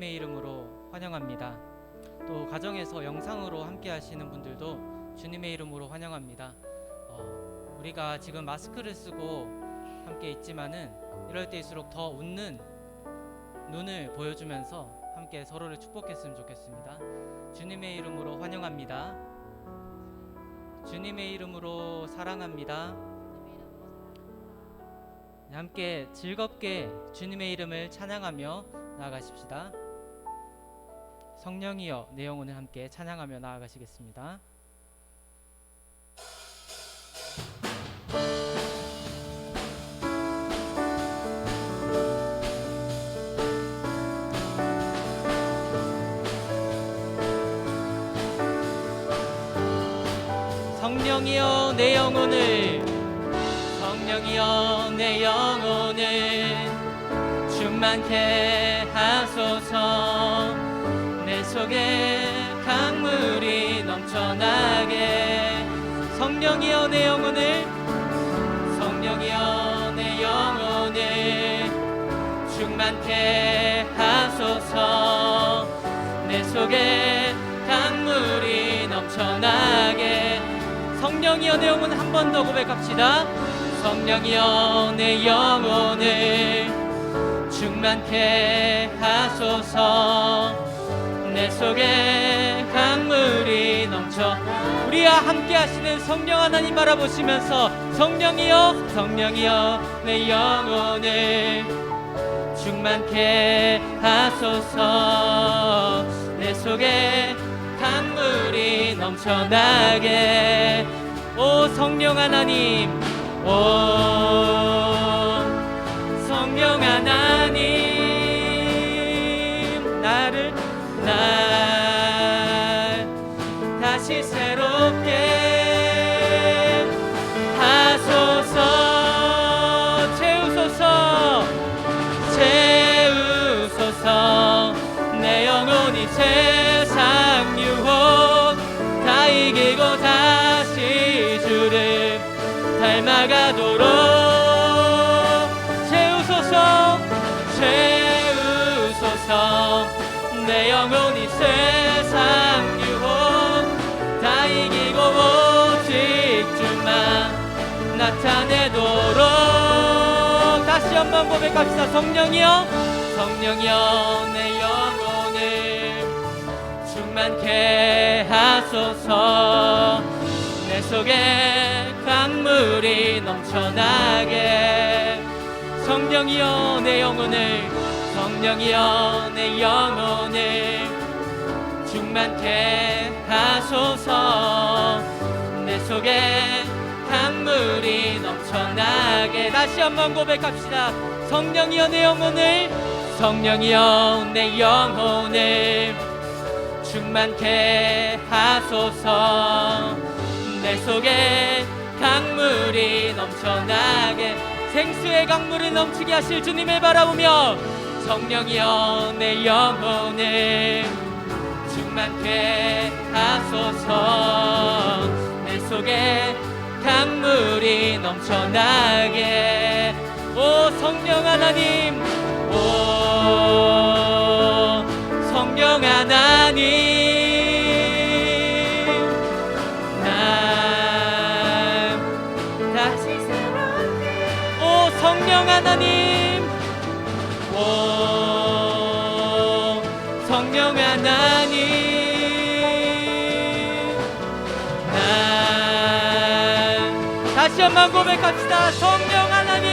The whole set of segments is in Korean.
주님의 이름으로 환영합니다. 또 가정에서 영상으로 함께 하시는 분들도 주님의 이름으로 환영합니다. 우리가 지금 마스크를 쓰고 함께 있지만은 이럴 때일수록 더 웃는 눈을 보여주면서 함께 서로를 축복했으면 좋겠습니다. 주님의 이름으로 환영합니다. 주님의 이름으로 사랑합니다. 함께 즐겁게 주님의 이름을 찬양하며 나아가십시다. 성령이여 내 영혼을 함께 찬양하며 나아가시겠습니다. 성령이여 내 영혼을, 성령이여 내 영혼을 충만케 하소서. 내 속에 강물이 넘쳐나게. 성령이여 내 영혼을, 성령이여 내 영혼을 충만케 하소서. 내 속에 강물이 넘쳐나게. 성령이여 내 영혼 한 번 더 고백합시다. 성령이여 내 영혼을 충만케 하소서. 내 속에 강물이 넘쳐. 우리와 함께 하시는 성령 하나님 바라보시면서 성령이여, 성령이여 내 영혼을 충만케 하소서. 내 속에 강물이 넘쳐나게. 오 성령 하나님, 오 성령 하나님, 날 다시 새롭게 하소서. 채우소서, 채우소서. 내 영혼이 세상 유혹 다 이기고 다시 주를 닮아가도록 채우소서, 채우소서. 내 영혼이 세상 유혹 다 이기고 오직 주만 나타내도록. 다시 한번 고백합시다. 성령이여, 성령이여 내 영혼을 충만케 하소서. 내 속에 강물이 넘쳐나게. 성령이여 내 영혼을, 성령이여 내 영혼을 충만케 하소서. 내 속에 강물이 넘쳐나게. 다시 한번 고백합시다. 성령이여 내 영혼을, 성령이여 내 영혼을 충만케 하소서. 내 속에 강물이 넘쳐나게. 생수의 강물을 넘치게 하실 주님을 바라보며 성령이여 내 영혼을 충만케 하소서. 내 속에 강물이 넘쳐나게. 오 성령 하나님, 오 성령 하나님, 난 다시 새롭게. 오 성령 하나님, 오 성령 하나님, 난 다시 한번 고백합시다. 성령 하나님,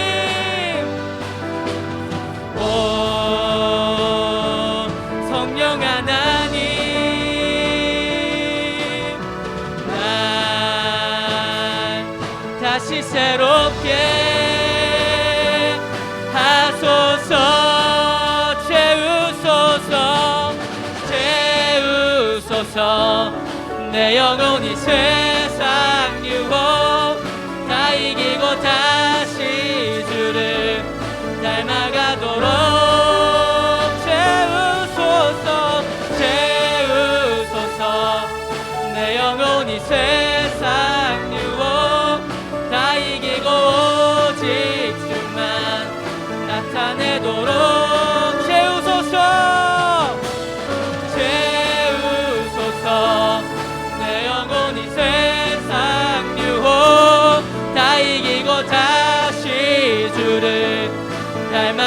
오 성령 하나님, 난 다시 새롭게 하소서. 채우소서, 채우소서. 내 영혼이 세상 유혹 다 이기고 다시 주를 닮아가도록 채우소서, 채우소서. 내 영혼이 세상 유혹 다 이기고 오직 주만 나타내도록 채우소서,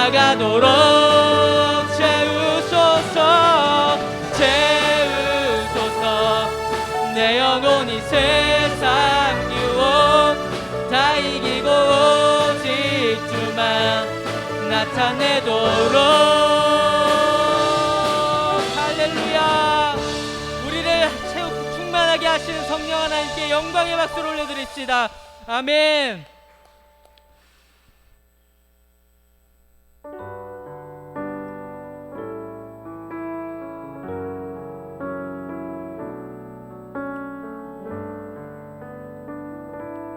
나가도록 채우소서 채우소서. 내 영혼이 세상 유혹 다 이기고 오직 주만 나타내도록. 할렐루야. 우리를 채우고 충만하게 하시는 성령 하나님께 영광의 박수를 올려드립시다. 아멘.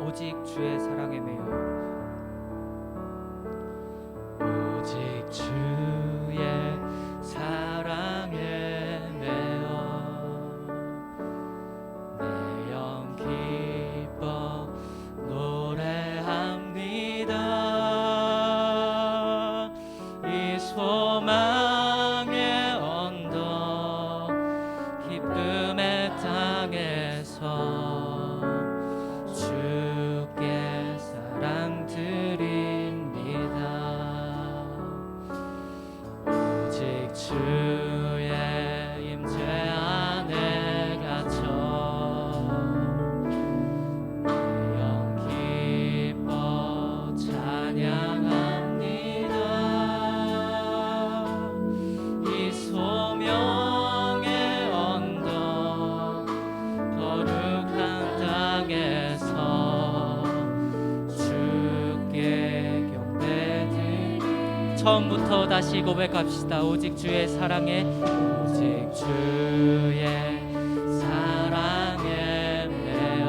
오직 주의 사랑에 매여 오직 주의 사랑에 매여 내 영 기뻐 노래합니다. 이 소망의 언덕 기쁨의 땅에서 주의 임재 안에 갇혀 영 기뻐 찬양합니다. 이 소명의 언덕 거룩한 땅에서 주께 경배드리. 처음부터 다시 고백합시다. 오직 주의 사랑에 오직 주의 사랑에 매여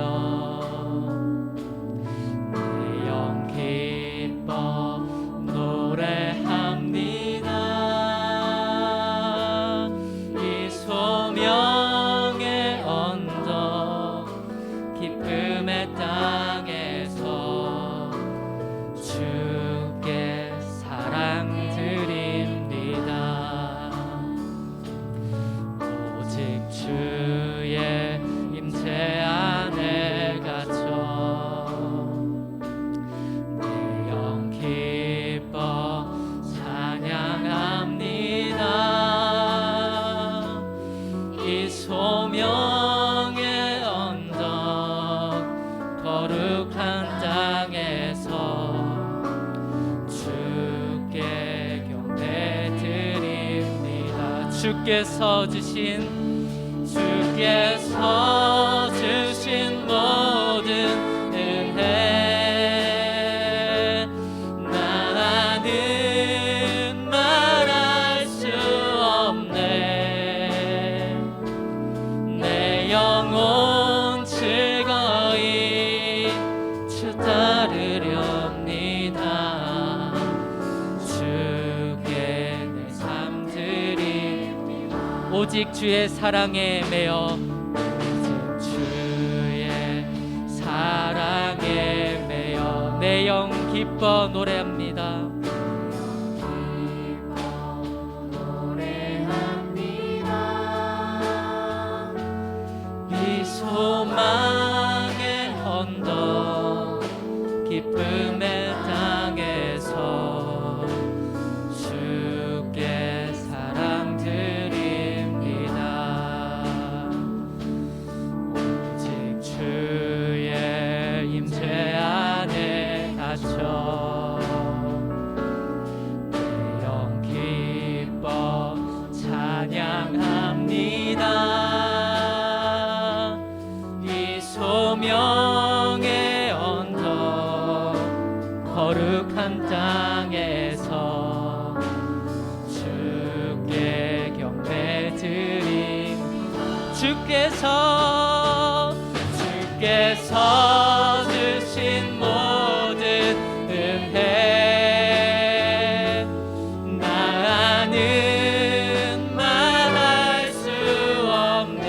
내 영 기뻐 노래합니다. 이 소명의 언덕 기쁨의 땅에서 주께 사랑 드립니다. 오직 주의 임재 안에 갇혀 내 영 기뻐 찬양합니다. 이 소명의 언덕 거룩한 땅에서 주께서 주신 모든 은혜 나는 말할 수 없네. 내 영혼 즐거이 주 따르렵니다. 오직 주의 사랑에 매여 오직 주의 사랑에 매여 내 영 기뻐 노래합니다. 이 소망의 언덕 기쁨의 땅에서 주께 사랑 드립니다. 오직 주의 임재 안에 갇혀 내 영 기뻐 찬양합니다. 이 소명의 언덕 거룩한 땅에서 주께 경배드림. 주께서 주신 모든 은혜 나는 말할 수 없네.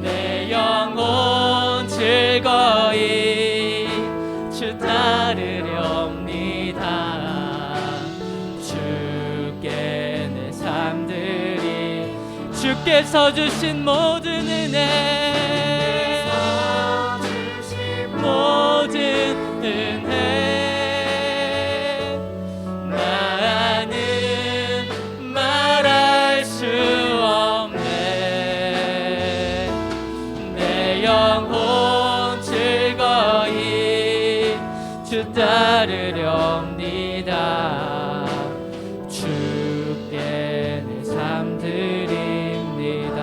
내 영혼 즐거이 주 따르렵니다. 주께 내 삶 드리. 주께서 주신 모든 은혜 모든 은혜 따르렵니다. 주께 내 삶 드립니다.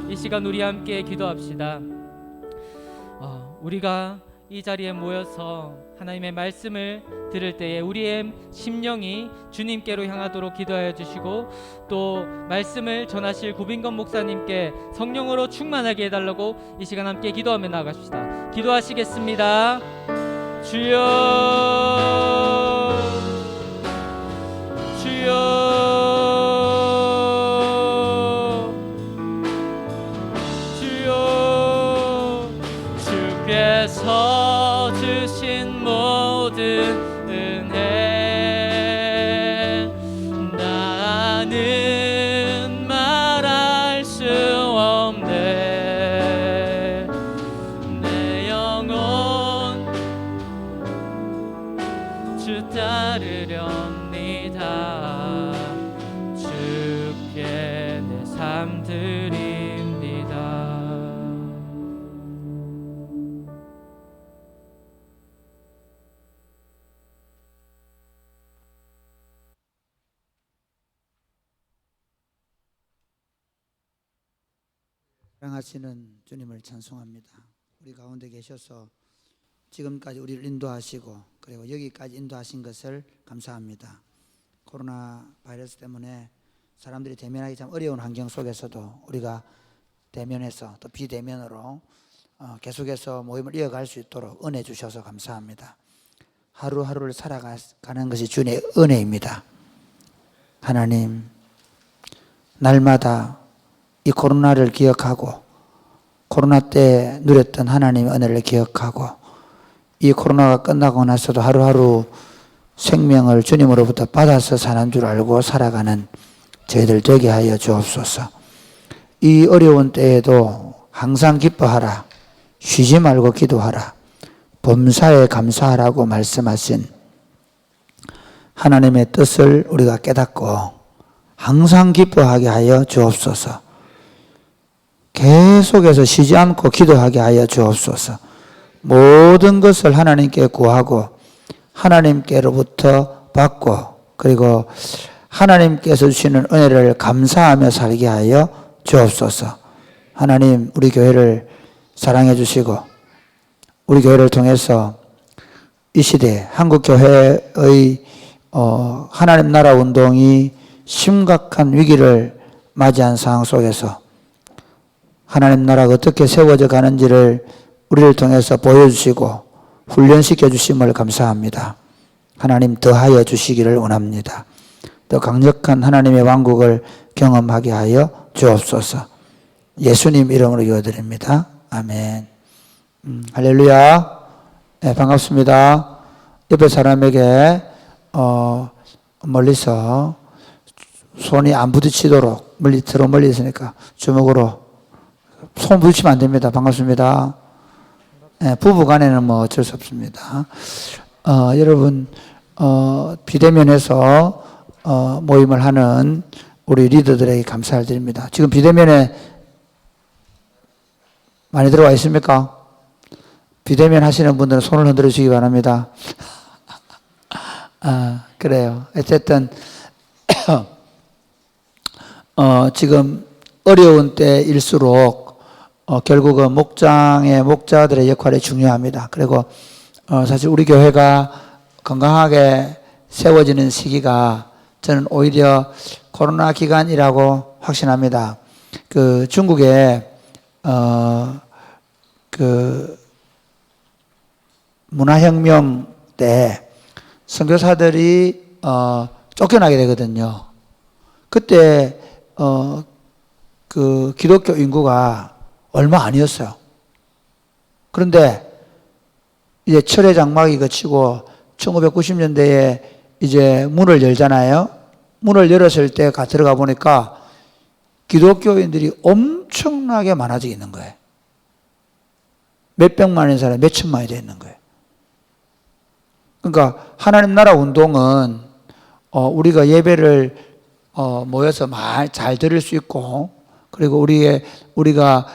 이 시간 우리 함께 기도합시다. 우리가 이 자리에 모여서 하나님의 말씀을 들을 때에 우리의 심령이 주님께로 향하도록 기도하여 주시고, 또 말씀을 전하실 고빈건 목사님께 성령으로 충만하게 해달라고 이 시간 함께 기도하며 나아갑시다. 기도하시겠습니다. 주여, 주여, 주께서 주신 모든 은혜 나는 말할 수 없네. 내 영혼 주 따르렵니다. 주께 내 삶 드립니다. 사랑하시는 주님을 찬송합니다. 우리 가운데 계셔서 지금까지 우리를 인도하시고 그리고 여기까지 인도하신 것을 감사합니다. 코로나 바이러스 때문에 사람들이 대면하기 참 어려운 환경 속에서도 우리가 대면에서 또 비대면으로 계속해서 모임을 이어갈 수 있도록 은혜 주셔서 감사합니다. 하루하루를 살아가는 것이 주님의 은혜입니다. 하나님, 날마다 이 코로나를 기억하고 코로나 때 누렸던 하나님의 은혜를 기억하고 이 코로나가 끝나고 나서도 하루하루 생명을 주님으로부터 받아서 사는 줄 알고 살아가는 저희들 되게 하여 주옵소서. 이 어려운 때에도 항상 기뻐하라, 쉬지 말고 기도하라, 범사에 감사하라고 말씀하신 하나님의 뜻을 우리가 깨닫고 항상 기뻐하게 하여 주옵소서. 계속해서 쉬지 않고 기도하게 하여 주옵소서. 모든 것을 하나님께 구하고 하나님께로부터 받고 그리고 하나님께서 주시는 은혜를 감사하며 살게 하여 주옵소서. 하나님, 우리 교회를 사랑해 주시고 우리 교회를 통해서 이 시대 한국교회의 하나님 나라 운동이 심각한 위기를 맞이한 상황 속에서 하나님 나라가 어떻게 세워져 가는지를 우리를 통해서 보여주시고 훈련시켜 주심을 감사합니다. 하나님, 더하여 주시기를 원합니다. 더 강력한 하나님의 왕국을 경험하게 하여 주옵소서. 예수님 이름으로 기도드립니다. 아멘. 할렐루야. 네, 반갑습니다. 옆에 사람에게 멀리서 손이 안 부딪히도록 멀리 있으니까 주먹으로 손 부딪히면 안 됩니다. 반갑습니다. 네, 부부 간에는 뭐 어쩔 수 없습니다. 여러분, 비대면에서 모임을 하는 우리 리더들에게 감사를 드립니다. 지금 비대면에 많이 들어와 있습니까? 비대면 하시는 분들은 손을 흔들어 주시기 바랍니다. 그래요. 어쨌든, 지금 어려운 때일수록 결국은 목자들의 역할이 중요합니다. 그리고 사실 우리 교회가 건강하게 세워지는 시기가 저는 오히려 코로나 기간이라고 확신합니다. 그 중국의 그 문화혁명 때 선교사들이 쫓겨나게 되거든요. 그때 그 기독교 인구가 얼마 아니었어요. 그런데 이제 철의 장막이 거치고 1990년대에 이제 문을 열잖아요. 문을 열었을 때 들어가 보니까 기독교인들이 엄청나게 많아져 있는 거예요. 몇백만의 사람이 몇천만이 되어 있는 거예요. 그러니까 하나님 나라 운동은 우리가 예배를 모여서 잘 드릴 수 있고, 그리고 우리가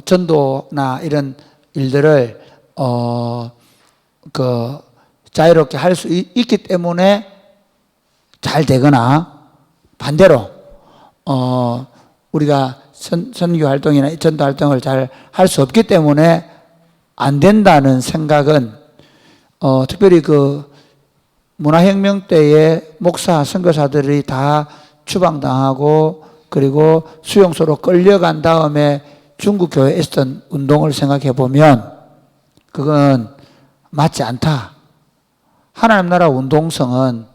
전도나 이런 일들을 자유롭게 할 수 있기 때문에 잘 되거나 반대로 우리가 선교 활동이나 전도 활동을 잘 할 수 없기 때문에 안 된다는 생각은 특별히 그 문화혁명 때에 목사, 선교사들이 다 추방당하고 그리고 수용소로 끌려간 다음에 중국 교회에 있었던 운동을 생각해 보면 그건 맞지 않다. 하나님 나라 운동성은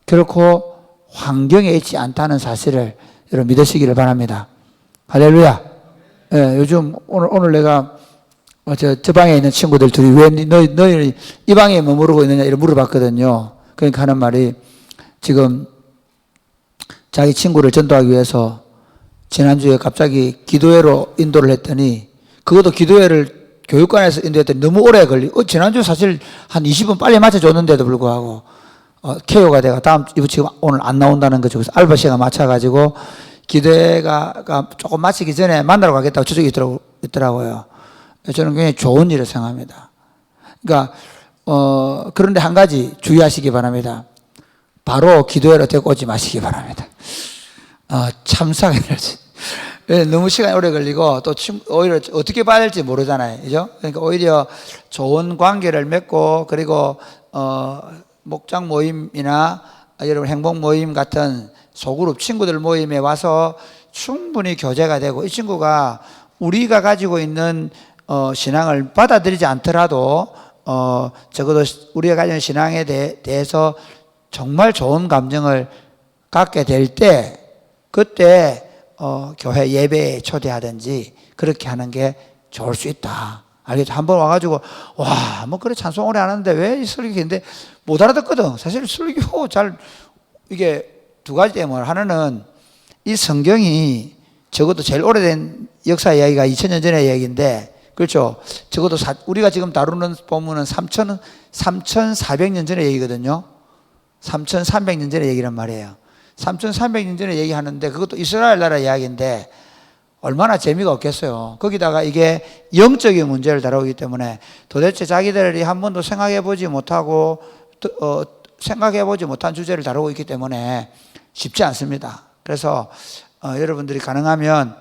결코 환경에 있지 않다는 사실을 여러분 믿으시기를 바랍니다. 할렐루야. 예, 요즘 오늘 내가 저 방에 있는 친구들 둘이 왜 너희 이 방에 머무르고 있느냐 이렇게 물어봤거든요. 그러니까 하는 말이 지금 자기 친구를 전도하기 위해서 지난주에 갑자기 기도회로 인도를 했더니 그것도 기도회를 교육관에서 인도했더니 너무 오래 지난주 사실 한 20분 빨리 맞춰줬는데도 불구하고 KO가 돼가 지금 오늘 안 나온다는 거죠. 그래서 알바 시간 맞춰가지고 기도회가 조금 마치기 전에 만나러 가겠다고 저쪽에 있더라고요. 저는 굉장히 좋은 일을 생각합니다. 그러니까 그런데 한 가지 주의하시기 바랍니다. 바로 기도회로 데리고 오지 마시기 바랍니다. 참사가 일어나지. 너무 시간이 오래 걸리고 또 오히려 어떻게 봐야 될지 모르잖아요. 그죠? 그러니까 오히려 좋은 관계를 맺고 그리고 목장 모임이나 여러분 행복 모임 같은 소그룹 친구들 모임에 와서 충분히 교제가 되고 이 친구가 우리가 가지고 있는 신앙을 받아들이지 않더라도 적어도 우리가 가지고 있는 신앙에 대해서 정말 좋은 감정을 갖게 될 때 그때 교회 예배에 초대하든지 그렇게 하는 게 좋을 수 있다. 알겠죠? 한번 와가지고 뭐 그래 찬송 오래 하는데 왜 이 설교인데 못 알아듣거든. 사실 설교 잘 이게 두 가지 때문에 하나는 이 성경이 적어도 제일 오래된 역사 이야기가 2000년 전의 이야기인데 그렇죠? 적어도 우리가 지금 다루는 본문은 3,400년 전의 얘기거든요. 3,300년 전의 얘기란 말이에요. 3,300년 전에 얘기하는데 그것도 이스라엘 나라 이야기인데 얼마나 재미가 없겠어요. 거기다가 이게 영적인 문제를 다루기 때문에 도대체 자기들이 한 번도 생각해보지 못하고 생각해보지 못한 주제를 다루고 있기 때문에 쉽지 않습니다. 그래서 여러분들이 가능하면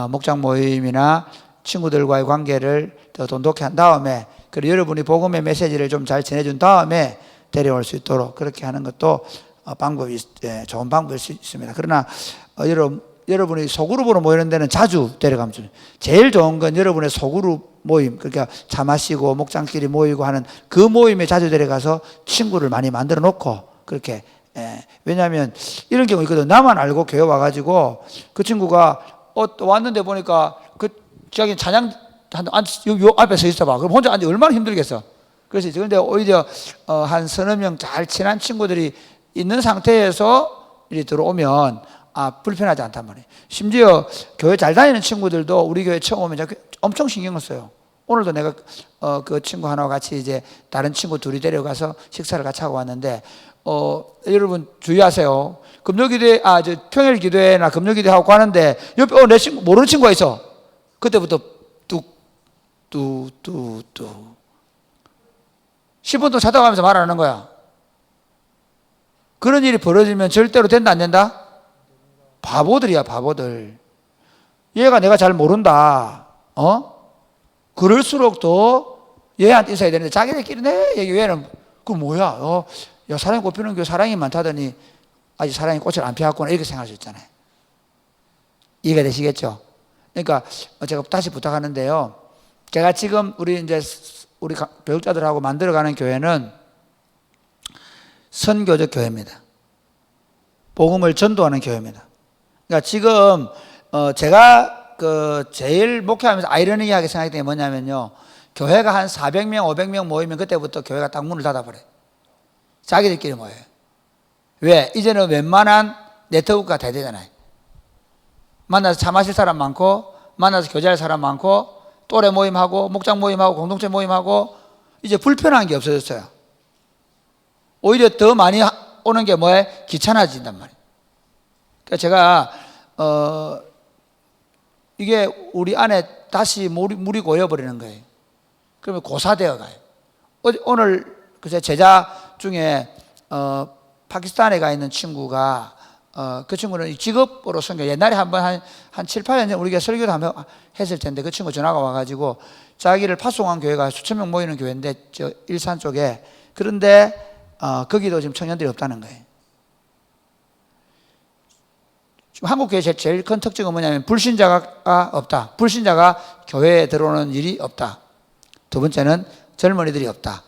목장 모임이나 친구들과의 관계를 더 돈독히 한 다음에 그리고 여러분이 복음의 메시지를 좀 잘 전해준 다음에 데려올 수 있도록 그렇게 하는 것도 좋은 방법일 수 있습니다. 그러나 여러분이 소그룹으로 모이는 데는 자주 데려가면 좋아요. 제일 좋은 건 여러분의 소그룹 모임, 그러니까 차 마시고 목장끼리 모이고 하는 그 모임에 자주 데려가서 친구를 많이 만들어 놓고 그렇게 왜냐하면 이런 경우 있거든. 나만 알고 교회 와가지고 그 친구가 왔는데 보니까 자기 찬양 요 앞에 서 있어봐. 그럼 혼자 앉아 얼마나 힘들겠어. 그래서 그런데 오히려 한 서너 명 잘 친한 친구들이 있는 상태에서 이리 들어오면 불편하지 않단 말이에요. 심지어 교회 잘 다니는 친구들도 우리 교회 처음 오면 엄청 신경을 써요. 오늘도 내가 그 친구 하나와 같이 이제 다른 친구 둘이 데려가서 식사를 같이 하고 왔는데 여러분 주의하세요. 금요기도회 평일 기도회나 금요기도회 하고 가는데 옆에 내 친구 모르는 친구가 있어. 그때부터 뚝뚝뚝뚝 10분 동안 찾아가면서 말하는 거야. 그런 일이 벌어지면 절대로 된다 안 된다? 바보들이야 바보들. 얘가 내가 잘 모른다. 그럴수록 더 얘한테 인사해야 되는데 자기네끼리 내 얘기 왜는 그 뭐야? 야 사랑이 꽃피는 교회 사랑이 많다더니 아직 사랑이 꽃을 안 피웠구나 이렇게 생각할 수 있잖아요. 이해가 되시겠죠? 그러니까 제가 다시 부탁하는데요. 제가 지금 우리 교육자들하고 만들어가는 교회는 선교적 교회입니다. 복음을 전도하는 교회입니다. 그러니까 지금 제가 제일 목회하면서 아이러니하게 생각했던 게 뭐냐면요. 교회가 한 400명, 500명 모이면 그때부터 교회가 딱 문을 닫아버려요. 자기들끼리 모여요. 왜? 이제는 웬만한 네트워크가 다 되잖아요. 만나서 차 마실 사람 많고 만나서 교제할 사람 많고 또래 모임하고 목장 모임하고 공동체 모임하고 이제 불편한 게 없어졌어요. 오히려 더 많이 오는 게 뭐예요? 귀찮아진단 말이에요. 그러니까 제가 이게 우리 안에 다시 물이 고여버리는 거예요. 그러면 고사되어 가요. 오늘 그래서 제자 중에 파키스탄에 가 있는 친구가 그 친구는 직업으로 선교, 옛날에 한번 한 7, 8년 전에 우리가 설교도 한번 했을 텐데 그 친구 전화가 와가지고 자기를 파송한 교회가 수천 명 모이는 교회인데 저 일산 쪽에, 그런데 거기도 지금 청년들이 없다는 거예요. 지금 한국 교회 제일 큰 특징은 뭐냐면 불신자가 없다. 불신자가 교회에 들어오는 일이 없다. 두 번째는 젊은이들이 없다.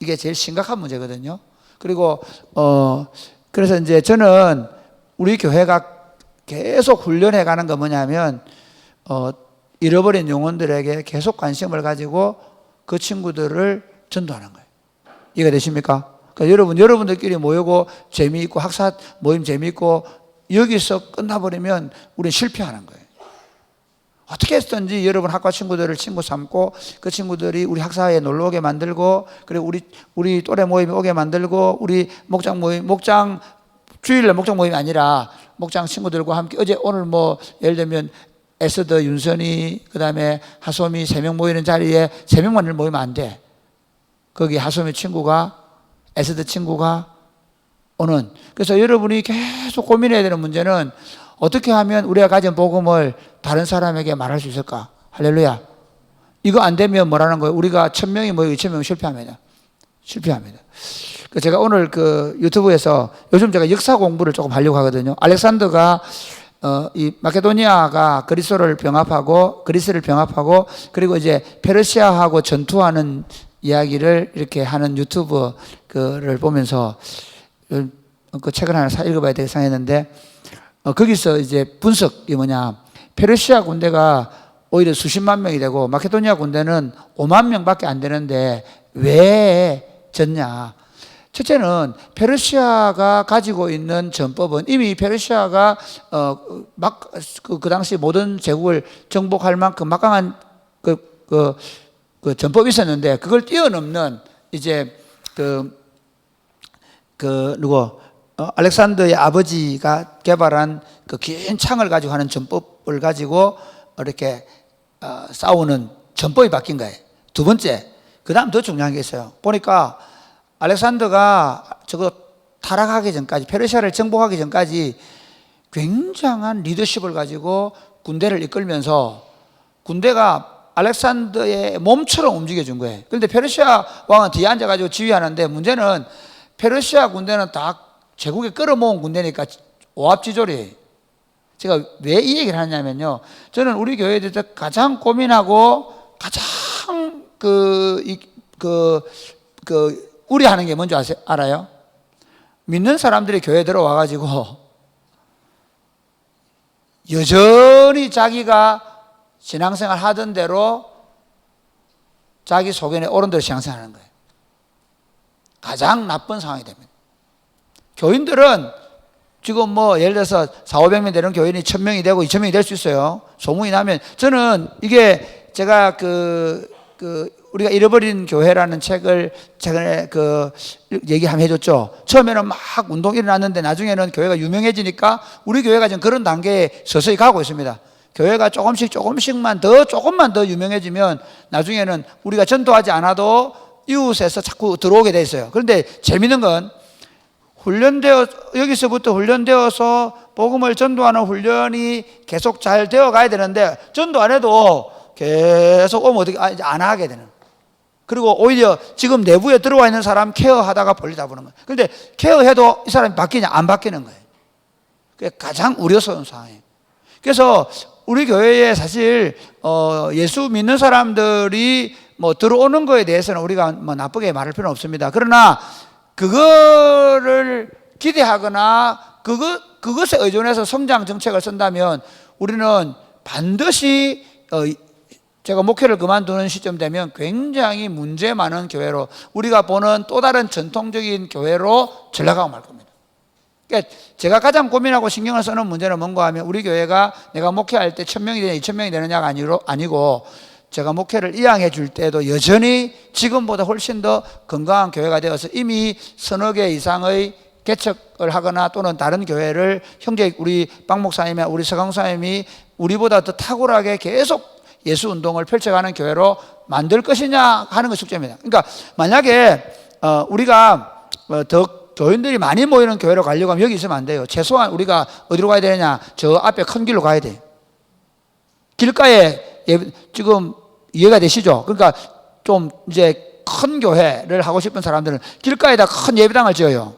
이게 제일 심각한 문제거든요. 그리고 그래서 이제 저는 우리 교회가 계속 훈련해 가는 거 뭐냐면 잃어버린 영혼들에게 계속 관심을 가지고 그 친구들을 전도하는 거예요. 이해가 되십니까? 그러니까 여러분들끼리 모이고 재미있고 학사 모임 재미있고 여기서 끝나버리면 우리는 실패하는 거예요. 어떻게 했든지 여러분 학과 친구들을 친구 삼고 그 친구들이 우리 학사에 놀러 오게 만들고, 그리고 우리 또래 모임에 오게 만들고, 우리 목장 모임, 주일날 목장 모임이 아니라 목장 친구들과 함께 오늘 뭐 예를 들면 에스더, 윤선이, 그 다음에 하소미 3명 모이는 자리에 3명만 모이면 안 돼. 거기 하소미 친구가, 에스더 친구가 오는. 그래서 여러분이 계속 고민해야 되는 문제는 어떻게 하면 우리가 가진 복음을 다른 사람에게 말할 수 있을까? 할렐루야. 이거 안 되면 뭐라는 거예요? 우리가 1000명이 모이고 2000명이 실패합니다. 제가 오늘 그 유튜브에서 요즘 제가 역사 공부를 조금 하려고 하거든요. 알렉산더가 이 마케도니아가 그리스를 병합하고 그리고 이제 페르시아하고 전투하는 이야기를 이렇게 하는 유튜브를 보면서 그 책을 하나 읽어봐야 되겠다 생각했는데, 거기서 이제 분석이 뭐냐, 페르시아 군대가 오히려 수십만 명이 되고 마케도니아 군대는 5만 명밖에 안 되는데 왜 졌냐. 첫째는 페르시아가 가지고 있는 전법은 이미 페르시아가 그 당시 모든 제국을 정복할 만큼 막강한 그 전법이 있었는데, 그걸 뛰어넘는 이제 알렉산더의 아버지가 개발한 그 긴 창을 가지고 하는 전법을 가지고 이렇게 싸우는 전법이 바뀐 거예요. 두 번째, 그 다음 더 중요한 게 있어요. 보니까 알렉산더가 저거 타락하기 전까지, 페르시아를 정복하기 전까지 굉장한 리더십을 가지고 군대를 이끌면서 군대가 알렉산더의 몸처럼 움직여준 거예요. 그런데 페르시아 왕은 뒤에 앉아가지고 지휘하는데, 문제는 페르시아 군대는 다 제국에 끌어모은 군대니까 오합지졸이에요. 제가 왜 이 얘기를 하냐면요, 저는 우리 교회에서 가장 고민하고 가장 우려하는 게 뭔지 알아요? 믿는 사람들이 교회에 들어와가지고 여전히 자기가 신앙생활 하던 대로 자기 소견에 옳은 대로 신앙생활 하는 거예요. 가장 나쁜 상황이 됩니다. 교인들은 지금 뭐 예를 들어서 400~500명 되는 교인이 1000명이 되고 2000명이 될 수 있어요. 소문이 나면. 저는 이게 제가 우리가 잃어버린 교회라는 책을 최근에 얘기 한번 해줬죠. 처음에는 막 운동이 일어났는데 나중에는 교회가 유명해지니까 우리 교회가 지금 그런 단계에 서서히 가고 있습니다. 교회가 조금만 더 유명해지면 나중에는 우리가 전도하지 않아도 이웃에서 자꾸 들어오게 돼 있어요. 그런데 재밌는 건 여기서부터 훈련되어서 복음을 전도하는 훈련이 계속 잘 되어 가야 되는데, 전도 안 해도 계속 오면 어떻게 안 하게 되는. 그리고 오히려 지금 내부에 들어와 있는 사람 케어하다가 볼리다 보는 거예요. 그런데 케어해도 이 사람이 바뀌냐? 안 바뀌는 거예요. 그게 가장 우려스러운 상황이에요. 그래서 우리 교회에 사실 예수 믿는 사람들이 뭐 들어오는 거에 대해서는 우리가 뭐 나쁘게 말할 필요는 없습니다. 그러나 그거를 기대하거나 그것에 의존해서 성장 정책을 쓴다면 우리는 반드시 제가 목회를 그만두는 시점 되면 굉장히 문제 많은 교회로, 우리가 보는 또 다른 전통적인 교회로 전락하고 말 겁니다. 그러니까 제가 가장 고민하고 신경을 쓰는 문제는 뭔가 하면, 우리 교회가 내가 목회할 때 1000명이 되냐 2000명이 되느냐가 아니고 제가 목회를 이양해 줄 때도 여전히 지금보다 훨씬 더 건강한 교회가 되어서 이미 서너 개 이상의 개척을 하거나 또는 다른 교회를 우리 박 목사님이나 우리 서강 목사님이 우리보다 더 탁월하게 계속 예수 운동을 펼쳐가는 교회로 만들 것이냐 하는 것이 숙제입니다. 그러니까 만약에 우리가 더 교인들이 많이 모이는 교회로 가려고 하면 여기 있으면 안 돼요. 최소한 우리가 어디로 가야 되느냐? 저 앞에 큰 길로 가야 돼. 길가에 지금 이해가 되시죠? 그러니까 좀 이제 큰 교회를 하고 싶은 사람들은 길가에다 큰 예배당을 지어요.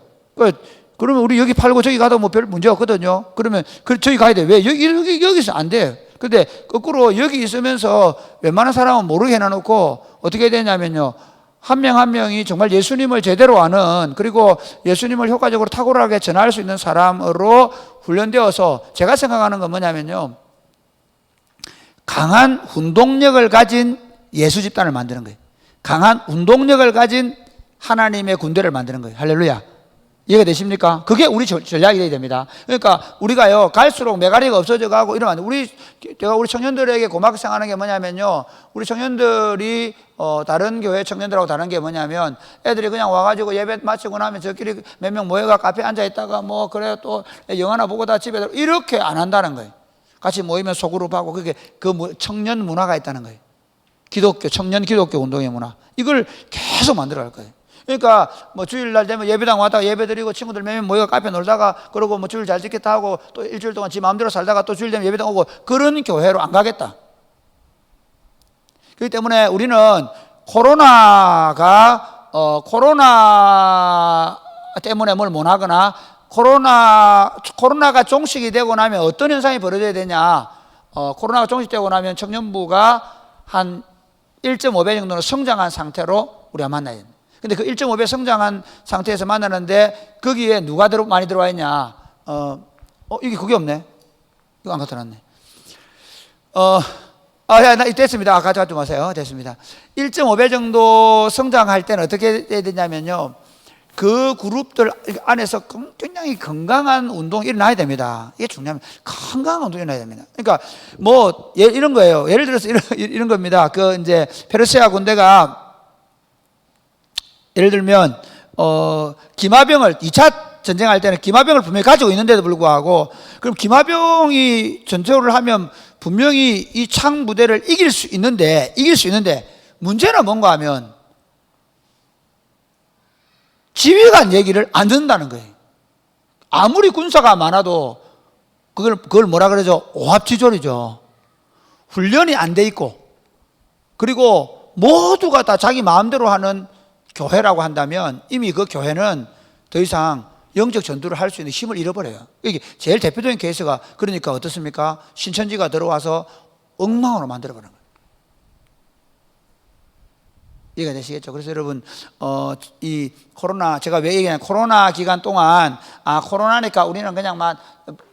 그러면 우리 여기 팔고 저기 가도 뭐 별 문제 없거든요. 그러면 저기 가야 돼. 왜? 여기서 안 돼. 근데 거꾸로 여기 있으면서 웬만한 사람은 모르게 해놔놓고 어떻게 되냐면요. 한 명 한 명이 정말 예수님을 제대로 아는, 그리고 예수님을 효과적으로 탁월하게 전할 수 있는 사람으로 훈련되어서, 제가 생각하는 건 뭐냐면요. 강한 운동력을 가진 예수 집단을 만드는 거예요. 강한 운동력을 가진 하나님의 군대를 만드는 거예요. 할렐루야. 이해가 되십니까? 그게 우리 전략이 되어야 됩니다. 그러니까 우리가요, 갈수록 메가리가 없어져 가고 이러면 안 돼. 제가 우리 청년들에게 고맙게 생각하는 게 뭐냐면요, 우리 청년들이 다른 교회 청년들하고 다른 게 뭐냐면, 애들이 그냥 와가지고 예배 마치고 나면 저끼리 몇 명 모여가 카페에 앉아 있다가 뭐 그래 또 영화나 보고 다 집에 들어, 이렇게 안 한다는 거예요. 같이 모이면 소그룹하고, 그게 청년 문화가 있다는 거예요. 청년 기독교 운동의 문화, 이걸 계속 만들어 갈 거예요. 그러니까 뭐 주일날 되면 예배당 왔다가 예배 드리고 친구들 몇 명 모여 카페 놀다가, 그러고 뭐 주일 잘 지켰다 하고 또 일주일 동안 지 마음대로 살다가 또 주일 되면 예배당 오고, 그런 교회로 안 가겠다. 그렇기 때문에 우리는 코로나 때문에 뭘 못 하거나, 코로나가 종식이 되고 나면 어떤 현상이 벌어져야 되냐. 코로나가 종식되고 나면 청년부가 한 1.5배 정도는 성장한 상태로 우리가 만나야 됩니다. 근데 그 1.5배 성장한 상태에서 만나는데, 거기에 누가 많이 들어와 있냐? 이게 그게 없네. 이거 안 갖다 놨네. 됐습니다. 가져가지 마세요. 됐습니다. 1.5배 정도 성장할 때는 어떻게 해야 되냐면요, 그 그룹들 안에서 굉장히 건강한 운동이 일어나야 됩니다. 이게 중요합니다. 건강한 운동이 일어나야 됩니다. 그러니까 뭐 이런 거예요. 예를 들어서 이런 겁니다. 이제 페르시아 군대가 예를 들면 기마병을 2차 전쟁할 때는 기마병을 분명히 가지고 있는데도 불구하고, 그럼 기마병이 전투를 하면 분명히 이 창 부대를 이길 수 있는데 문제는 뭔가 하면 지휘관 얘기를 안 듣는다는 거예요. 아무리 군사가 많아도 그걸 뭐라 그러죠? 오합지졸이죠. 훈련이 안 돼 있고, 그리고 모두가 다 자기 마음대로 하는 교회라고 한다면 이미 그 교회는 더 이상 영적 전투를 할 수 있는 힘을 잃어버려요. 이게 제일 대표적인 케이스가, 그러니까 어떻습니까? 신천지가 들어와서 엉망으로 만들어버린 거예요. 이해가 되시겠죠? 그래서 여러분, 이 코로나, 제가 왜 얘기하냐면, 코로나 기간 동안, 코로나니까 우리는 그냥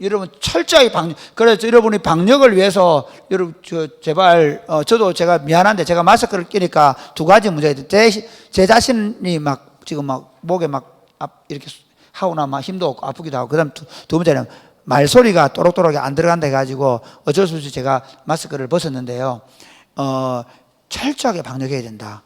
여러분 철저히 그래서 여러분이 방역을 위해서, 여러분, 제발, 저도 제가 미안한데, 제가 마스크를 끼니까 두 가지 문제가 있어요. 제 자신이 지금 목에 이렇게 하거나 힘도 없고 아프기도 하고, 그 다음 두 번째는 말소리가 또록또록 안 들어간다 해가지고 어쩔 수 없이 제가 마스크를 벗었는데요. 철저하게 방역해야 된다.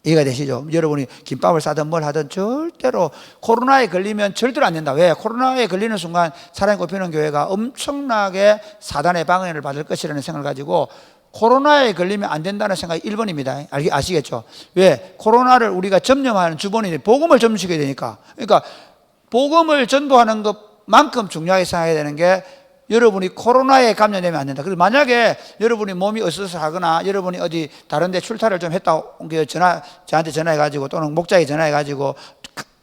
이해가 되시죠? 여러분이 김밥을 싸든 뭘 하든 절대로 코로나에 걸리면 절대로 안 된다. 왜? 코로나에 걸리는 순간 사랑이 꼽히는 교회가 엄청나게 사단의 방해를 받을 것이라는 생각을 가지고 코로나에 걸리면 안 된다는 생각이 1번입니다. 아시겠죠? 왜? 코로나를 우리가 점령하는 주본이 복음을 점령시켜야 되니까. 그러니까 복음을 전도하는 것만큼 중요하게 생각해야 되는 게, 여러분이 코로나에 감염되면 안 된다. 그래서 만약에 여러분이 몸이 어수선하거나 여러분이 어디 다른 데 출타를 좀 했다 온 게 저한테 전화해가지고, 또는 목자에 전화해가지고,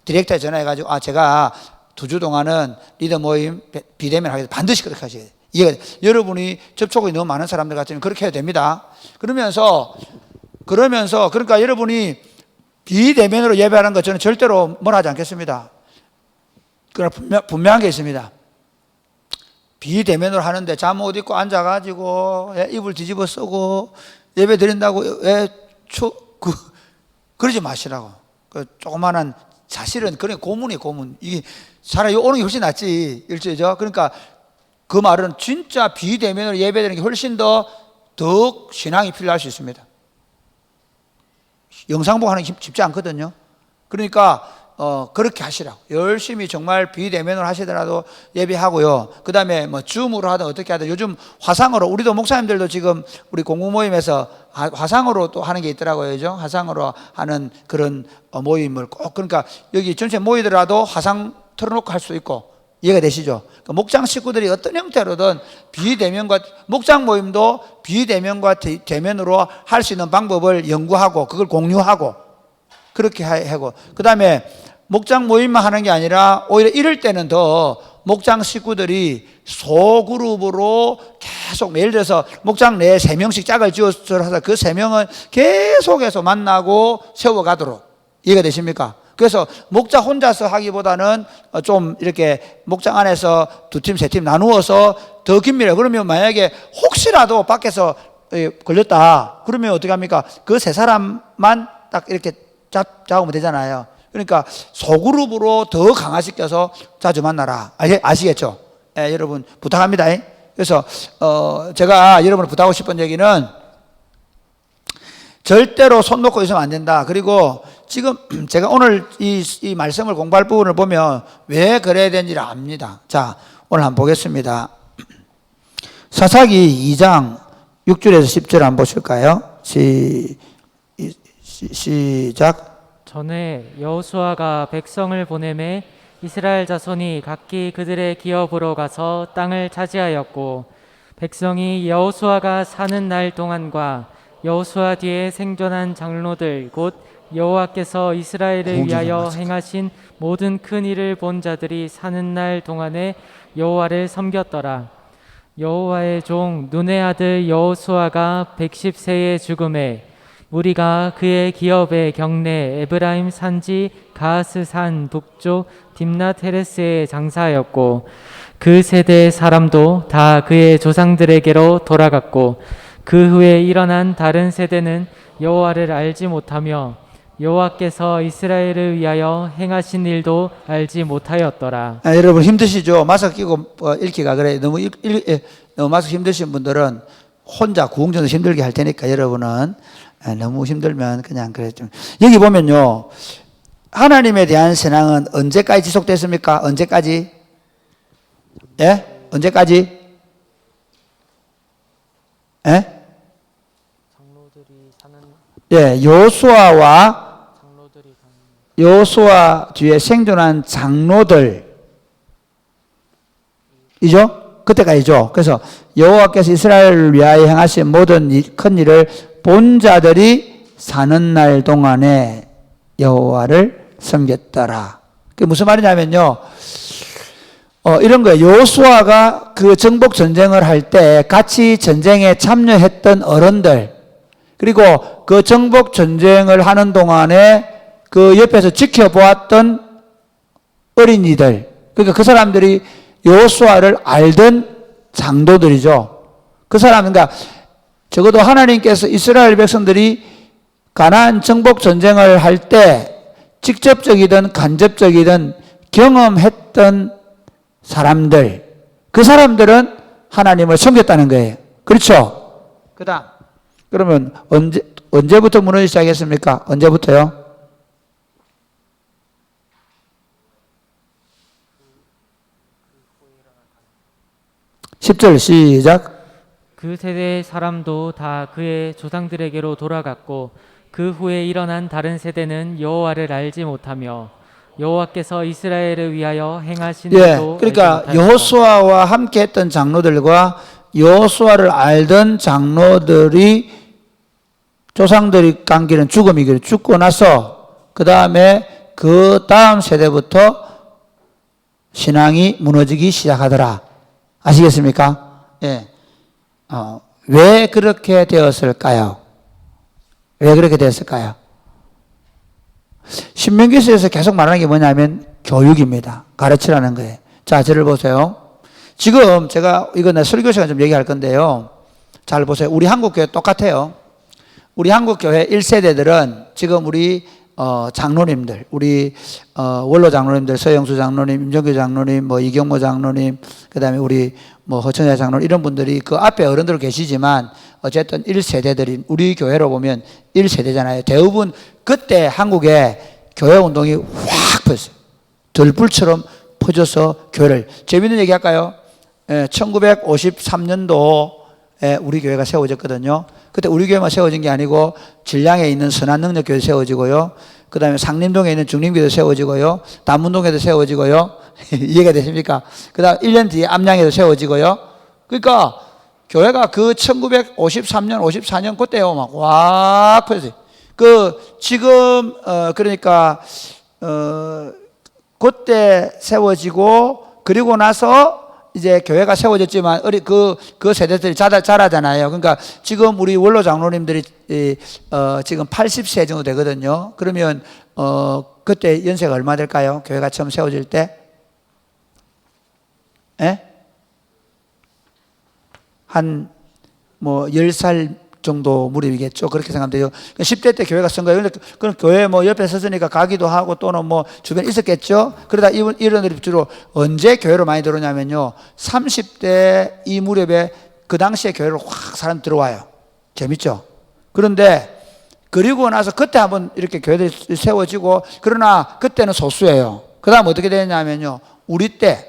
디렉터에 전화해가지고, 제가 2주 동안은 리더 모임 비대면 하겠다. 반드시 그렇게 하셔야 돼요. 여러분이 접촉이 너무 많은 사람들 같으면 그렇게 해야 됩니다. 그러면서 그러니까 여러분이 비대면으로 예배하는 것 저는 절대로 뭘 하지 않겠습니다. 그러나 분명한 게 있습니다. 비대면으로 하는데 잠옷 입고 앉아가지고 이불 뒤집어 쓰고 예배 드린다고 그러지 마시라고. 조그마한, 사실은 그런 고문. 이게 차라리 오는 게 훨씬 낫지, 일주일이죠. 그러니까 그 말은 진짜 비대면으로 예배 드리는 게 훨씬 더 신앙이 필요할 수 있습니다. 영상 보고 하는 게 쉽지 않거든요. 그러니까 그렇게 하시라고. 열심히 정말 비대면으로 하시더라도 예배하고요. 그 다음에 뭐 줌으로 하든 어떻게 하든 요즘 화상으로, 우리도 목사님들도 지금 우리 공부 모임에서 화상으로 또 하는 게 있더라고요. 그죠? 화상으로 하는 그런 모임을 꼭, 그러니까 여기 전체 모이더라도 화상 틀어놓고 할 수 있고, 이해가 되시죠? 그러니까 목장 식구들이 어떤 형태로든 비대면과, 목장 모임도 비대면과 대면으로 할 수 있는 방법을 연구하고 그걸 공유하고 그렇게 하고, 그 다음에 목장 모임만 하는 게 아니라 오히려 이럴 때는 더 목장 식구들이 소그룹으로 계속, 예를 들어서 목장 내에 3명씩 짝을 지어서 그 3명은 계속해서 만나고 세워가도록, 이해가 되십니까? 그래서 목자 혼자서 하기보다는 좀 이렇게 목장 안에서 2팀, 3팀 나누어서 더 긴밀해. 그러면 만약에 혹시라도 밖에서 걸렸다 그러면 어떻게 합니까? 그 3사람만 딱 이렇게 잡으면 되잖아요. 그러니까 소그룹으로 더 강화시켜서 자주 만나라. 아시겠죠? 예, 여러분 부탁합니다. 그래서 제가 여러분을 부탁하고 싶은 얘기는 절대로 손 놓고 있으면 안 된다. 그리고 지금 제가 오늘 이 말씀을 공부할 부분을 보면 왜 그래야 되는지를 압니다. 자, 오늘 한번 보겠습니다. 사사기 2장 6절에서 10절 한번 보실까요? 시작. 전에 여호수아가 백성을 보내매 이스라엘 자손이 각기 그들의 기업으로 가서 땅을 차지하였고, 백성이 여호수아가 사는 날 동안과 여호수아 뒤에 생존한 장로들 곧 여호와께서 이스라엘을 위하여 행하신 모든 큰 일을 본 자들이 사는 날 동안에 여호와를 섬겼더라. 여호와의 종 눈의 아들 여호수아가 110세에 죽음에 무리가 그의 기업의 경내 에브라임 산지 가스 산 북쪽 딥낫 헤레스에 장사하였고, 그 세대의 사람도 다 그의 조상들에게로 돌아갔고, 그 후에 일어난 다른 세대는 여호와를 알지 못하며 여호와께서 이스라엘을 위하여 행하신 일도 알지 못하였더라. 여러분 힘드시죠? 마스크 끼고 읽기가 그래. 너무 마스크 힘드신 분들은 혼자 구웅전도 힘들게 할 테니까 여러분은 너무 힘들면 그냥 그래 좀. 여기 보면요, 하나님에 대한 신앙은 언제까지 지속됐습니까? 언제까지? 예? 언제까지? 예? 예, 여호수아 뒤에 생존한 장로들 이죠? 그때까지죠. 그래서 여호와께서 이스라엘을 위하여 행하신 모든 큰 일을 본 자들이 사는 날 동안에 여호와를 섬겼더라. 그게 무슨 말이냐면요, 이런 거예요. 여호수아가 그 정복 전쟁을 할 때 같이 전쟁에 참여했던 어른들, 그리고 그 정복 전쟁을 하는 동안에 그 옆에서 지켜보았던 어린이들, 그러니까 그 사람들이 여호수아를 알던 장로들이죠. 그 사람, 그러니까 적어도 하나님께서 이스라엘 백성들이 가나안 정복 전쟁을 할 때 직접적이든 간접적이든 경험했던 사람들, 그 사람들은 하나님을 섬겼다는 거예요. 그렇죠? 그 다음, 그러면 언제부터 무너지기 시작했습니까? 언제부터요? (10절) 시작. 그 세대의 사람도 다 그의 조상들에게로 돌아갔고, 그 후에 일어난 다른 세대는 여호와를 알지 못하며 여호와께서 이스라엘을 위하여 행하신 일도 그러니까 여호수아와 함께 했던 장로들과 여호수아를 알던 장로들이 조상들이 간 길은 죽음이기로 죽고 나서 그 다음에 그 다음 세대부터 신앙이 무너지기 시작하더라. 아시겠습니까? 예. 왜 그렇게 되었을까요? 왜 그렇게 되었을까요? 신명기서에서 계속 말하는 게 뭐냐면 교육입니다. 가르치라는 거예요. 자, 저를 보세요. 지금 제가 이거 설교 시간 좀 얘기할 건데요. 잘 보세요. 우리 한국교회 똑같아요. 우리 한국교회 1세대들은 지금 우리 장로님들, 우리 원로 장로님들, 서영수 장로님, 임정규 장로님, 뭐 이경모 장로님, 그다음에 우리 뭐 허천야 장로님, 이런 분들이 그 앞에 어른들 계시지만 어쨌든 1세대들이 우리 교회로 보면 1세대잖아요. 대부분 그때 한국에 교회 운동이 확 퍼졌어요. 들불처럼 퍼져서 교회를, 재밌는 얘기 할까요? 1953년도에 우리 교회가 세워졌거든요. 그때 우리 교회만 세워진 게 아니고 진량에 있는 선한능력교회 세워지고요. 그 다음에 상림동에 있는 중림교회도 세워지고요. 남문동에도 세워지고요. 이해가 되십니까? 그 다음 1년 뒤에 암양에도 세워지고요. 그러니까 교회가 그 1953년, 54년 그때요, 막 확 퍼졌어요. 지금, 그러니까, 그때 세워지고, 그리고 나서 이제 교회가 세워졌지만, 그 세대들이 자라잖아요. 그러니까 지금 우리 원로 장로님들이, 지금 80세 정도 되거든요. 그러면, 그때 연세가 얼마 될까요? 교회가 처음 세워질 때? 예? 한, 10살 정도 무렵이겠죠. 그렇게 생각하면 돼요. 10대 때 교회가 쓴 거예요. 근데 그럼 교회 옆에 섰으니까 가기도 하고 또는 주변에 있었겠죠. 그러다 이런들이 주로 언제 교회로 많이 들어오냐면요. 30대 이 무렵에 그 당시에 교회로 확 사람 들어와요. 재밌죠? 그런데 그리고 나서 그때 한번 이렇게 교회들이 세워지고, 그러나 그때는 소수예요. 그 다음 어떻게 되냐면요. 우리 때는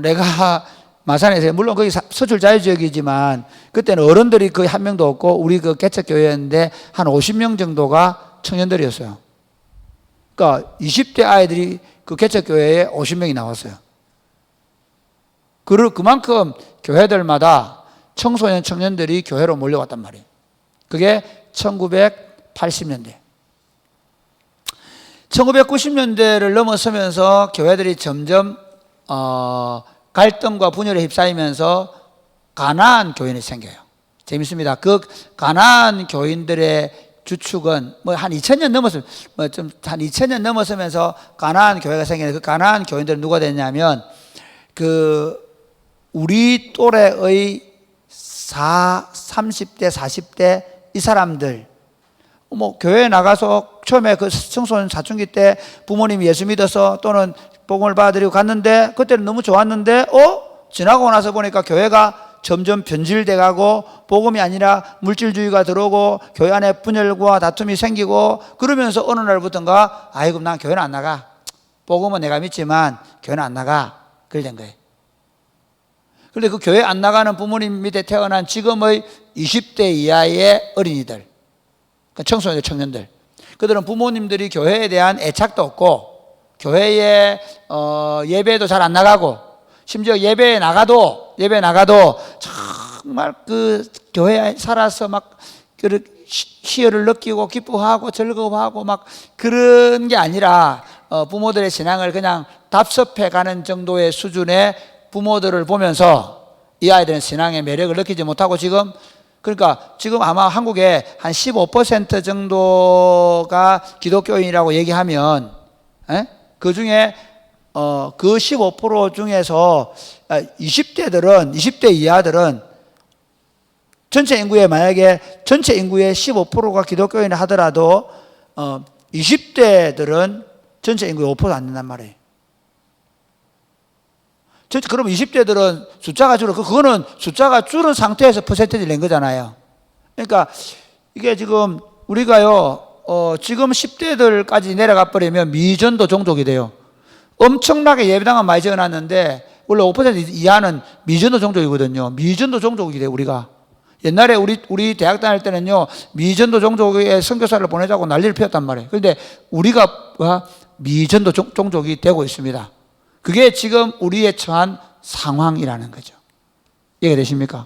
내가 마산에서, 물론 거기 서출 자유지역이지만 그때는 어른들이 거의 한 명도 없고 우리 그 개척교회였는데 한 50명 정도가 청년들이었어요. 그러니까 20대 아이들이 그 개척교회에 50명이 나왔어요. 그만큼 교회들마다 청소년 청년들이 교회로 몰려왔단 말이에요. 그게 1980년대. 1990년대를 넘어서면서 교회들이 점점 갈등과 분열에 휩싸이면서 가나안 교인이 생겨요. 재밌습니다. 그 가나안 교인들의 주축은 한 2000년 넘었으면, 한 2000년 넘었으면서 가나안 교회가 생기는데, 그 가나안 교인들은 누가 됐냐면, 우리 또래의 30대, 40대 이 사람들, 교회에 나가서 처음에 그 청소년 사춘기 때 부모님이 예수 믿어서 또는 복음을 받아들이고 갔는데, 그때는 너무 좋았는데, 지나고 나서 보니까 교회가 점점 변질돼 가고, 복음이 아니라 물질주의가 들어오고, 교회 안에 분열과 다툼이 생기고, 그러면서 어느 날부터인가, 아이고, 난 교회는 안 나가. 복음은 내가 믿지만, 교회는 안 나가. 그래 된 거예요. 그런데 그 교회 안 나가는 부모님 밑에 태어난 지금의 20대 이하의 어린이들, 청소년, 청년들, 그들은 부모님들이 교회에 대한 애착도 없고, 교회에 예배도 잘 안 나가고, 심지어 예배에 나가도 정말 그 교회에 살아서 막 희열을 느끼고 기뻐하고 즐거워하고 막 그런 게 아니라, 부모들의 신앙을 그냥 답습해 가는 정도의 수준의 부모들을 보면서 이 아이들은 신앙의 매력을 느끼지 못하고, 그러니까 지금 아마 한국에 한 15% 정도가 기독교인이라고 얘기하면, 그 중에 그 15% 중에서 20대 이하들은 전체 인구의, 만약에 전체 인구의 15%가 기독교인을 하더라도 20대들은 전체 인구의 5% 안 된단 말이에요. 그럼 20대들은 숫자가 그거는 숫자가 줄은 상태에서 퍼센테이지 낸 거잖아요. 그러니까 이게 지금 우리가요, 지금 10대들까지 내려가 버리면 미전도 종족이 돼요. 엄청나게 예배당은 많이 지어놨는데, 원래 5% 이하는 미전도 종족이거든요. 미전도 종족이 돼요, 우리가. 옛날에 우리 대학 다닐 때는요, 미전도 종족의 선교사를 보내자고 난리를 피웠단 말이에요. 그런데 우리가 미전도 종족이 되고 있습니다. 그게 지금 우리의 처한 상황이라는 거죠. 이해가 되십니까?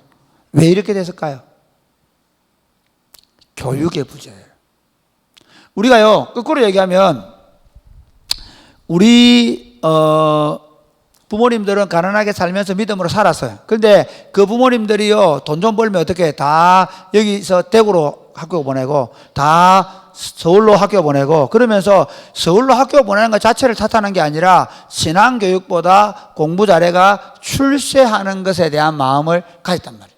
왜 이렇게 됐을까요? 교육의 부재예요. 우리가요, 거꾸로 얘기하면, 우리 부모님들은 가난하게 살면서 믿음으로 살았어요. 그런데 그 부모님들이요, 돈 좀 벌면 어떻게 다 여기서 대구로 학교 보내고, 다 서울로 학교 보내고, 그러면서 서울로 학교 보내는 것 자체를 탓하는 게 아니라 신앙교육보다 공부 잘해가 출세하는 것에 대한 마음을 가졌단 말이에요.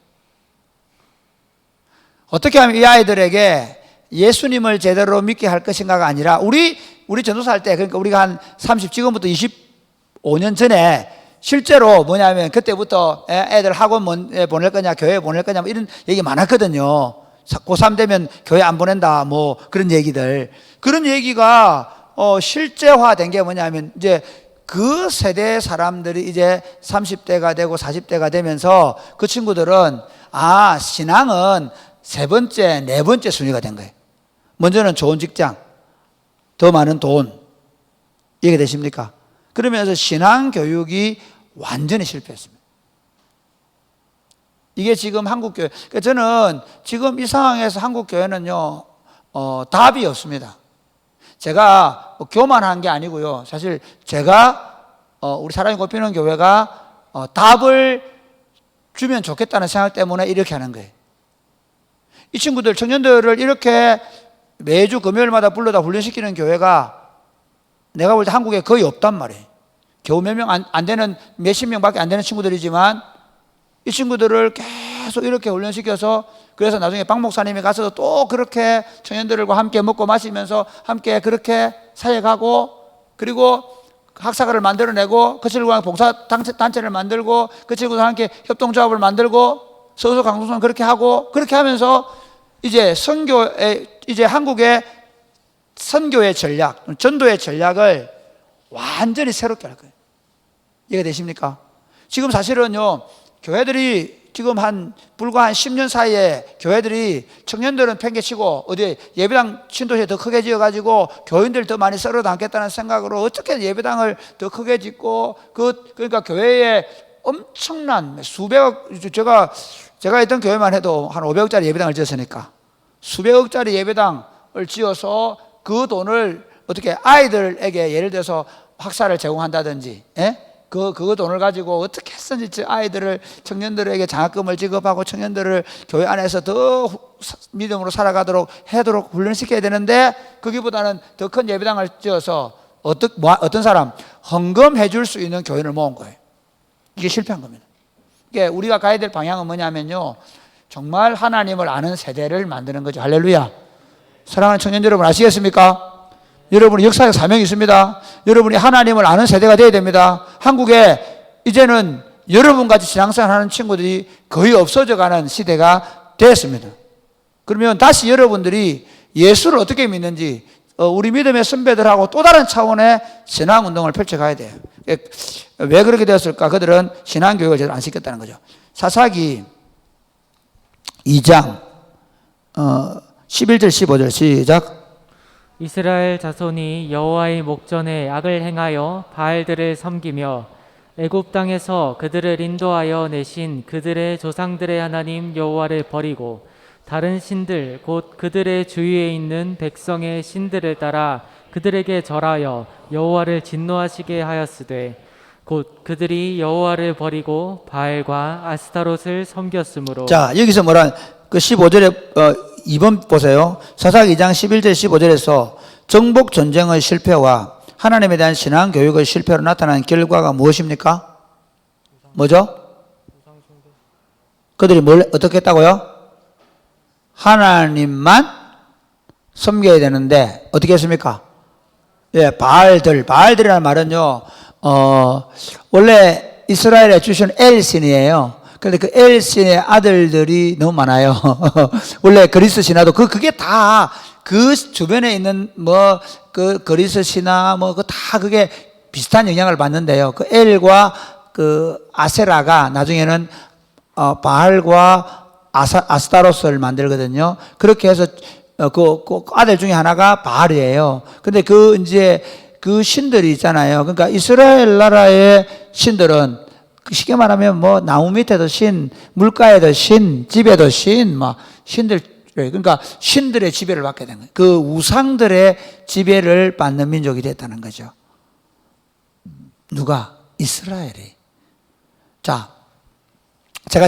어떻게 하면 이 아이들에게 예수님을 제대로 믿게 할 것인가가 아니라, 우리 전도사 할 때, 그러니까 우리가 한 지금부터 25년 전에 실제로 뭐냐면, 그때부터 애들 학원 보낼 거냐, 교회 보낼 거냐, 이런 얘기 많았거든요. 고3 되면 교회 안 보낸다, 뭐 그런 얘기들. 그런 얘기가 실제화된 게 뭐냐면 이제 그 세대 사람들이 이제 30대가 되고 40대가 되면서 그 친구들은 신앙은 세 번째, 네 번째 순위가 된 거예요. 먼저는 좋은 직장, 더 많은 돈. 이해가 되십니까? 그러면서 신앙 교육이 완전히 실패했습니다. 이게 지금 한국교회, 그러니까 저는 지금 이 상황에서 한국교회는요, 답이 없습니다. 제가 뭐 교만한 게 아니고요. 사실 제가, 우리 사랑이 꼽히는 교회가 답을 주면 좋겠다는 생각 때문에 이렇게 하는 거예요. 이 친구들, 청년들을 이렇게 매주 금요일마다 불러다 훈련시키는 교회가 내가 볼 때 한국에 거의 없단 말이에요. 겨우 몇 명 안 되는, 몇십 명밖에 안 되는 친구들이지만 이 친구들을 계속 이렇게 훈련시켜서 그래서 나중에 박 목사님이 가서 또 그렇게 청년들과 함께 먹고 마시면서 함께 그렇게 사역하고 그리고 학사가를 만들어내고 그 친구랑 봉사단체를 만들고 그 친구들과 함께 협동조합을 만들고 서서 강동선 그렇게 하고 그렇게 하면서 이제 이제 한국의 선교의 전략, 전도의 전략을 완전히 새롭게 할 거예요. 이해가 되십니까? 지금 사실은요, 교회들이 지금 불과 한 10년 사이에 교회들이 청년들은 팽개치고 어디 예배당 신도시 더 크게 지어가지고 교인들 더 많이 썰어 담겠다는 생각으로 어떻게 예배당을 더 크게 짓고 그러니까 교회에 엄청난 수백억, 제가 있던 교회만 해도 한 500억짜리 예배당을 지었으니까 수백억짜리 예배당을 지어서 그 돈을 어떻게 아이들에게 예를 들어서 학사를 제공한다든지, 그 돈을 가지고 어떻게 했든지 아이들을 청년들에게 장학금을 지급하고 청년들을 교회 안에서 더 믿음으로 살아가도록 하도록 훈련시켜야 되는데 거기보다는 더 큰 예배당을 지어서 어떤 사람 헌금해 줄 수 있는 교인을 모은 거예요. 이게 실패한 겁니다. 이게 우리가 가야 될 방향은 뭐냐면요, 정말 하나님을 아는 세대를 만드는 거죠. 할렐루야. 사랑하는 청년 여러분, 아시겠습니까? 여러분이 역사적 사명이 있습니다. 여러분이 하나님을 아는 세대가 되어야 됩니다. 한국에 이제는 여러분같이 신앙생활하는 친구들이 거의 없어져가는 시대가 되었습니다. 그러면 다시 여러분들이 예수를 어떻게 믿는지 우리 믿음의 선배들하고 또 다른 차원의 신앙운동을 펼쳐가야 돼요. 왜 그렇게 되었을까? 그들은 신앙교육을 제대로 안 시켰다는 거죠. 사사기 2장 11절 15절 시작. 이스라엘 자손이 여호와의 목전에 악을 행하여 바알들을 섬기며 애굽 땅에서 그들을 인도하여 내신 그들의 조상들의 하나님 여호와를 버리고 다른 신들 곧 그들의 주위에 있는 백성의 신들을 따라 그들에게 절하여 여호와를 진노하시게 하였으되 곧 그들이 여호와를 버리고 바알과 아스타롯을 섬겼으므로. 자, 여기서 뭐란 그 15절에 2번 보세요. 사사기 2장 11절 15절에서 정복 전쟁의 실패와 하나님에 대한 신앙 교육의 실패로 나타난 결과가 무엇입니까? 뭐죠? 그들이 어떻게 했다고요? 하나님만 섬겨야 되는데 어떻게 했습니까? 예, 바알들이라는 말은요, 원래 이스라엘에 주신 엘신이에요. 그런데 그 엘신의 아들들이 너무 많아요. 원래 그리스 신화도 그게 다 그 주변에 있는 그 그리스 신화 다 그게 비슷한 영향을 받는데요. 그 엘과 그 아세라가 나중에는 바알과 아스타로스를 만들거든요. 그렇게 해서 그 아들 중에 하나가 바알이에요. 근데 그 신들이 있잖아요. 그러니까 이스라엘 나라의 신들은 쉽게 말하면 나무 밑에도 신, 물가에도 신, 집에도 신, 신들, 그러니까 신들의 지배를 받게 된 거예요. 그 우상들의 지배를 받는 민족이 됐다는 거죠. 누가? 이스라엘이. 자, 제가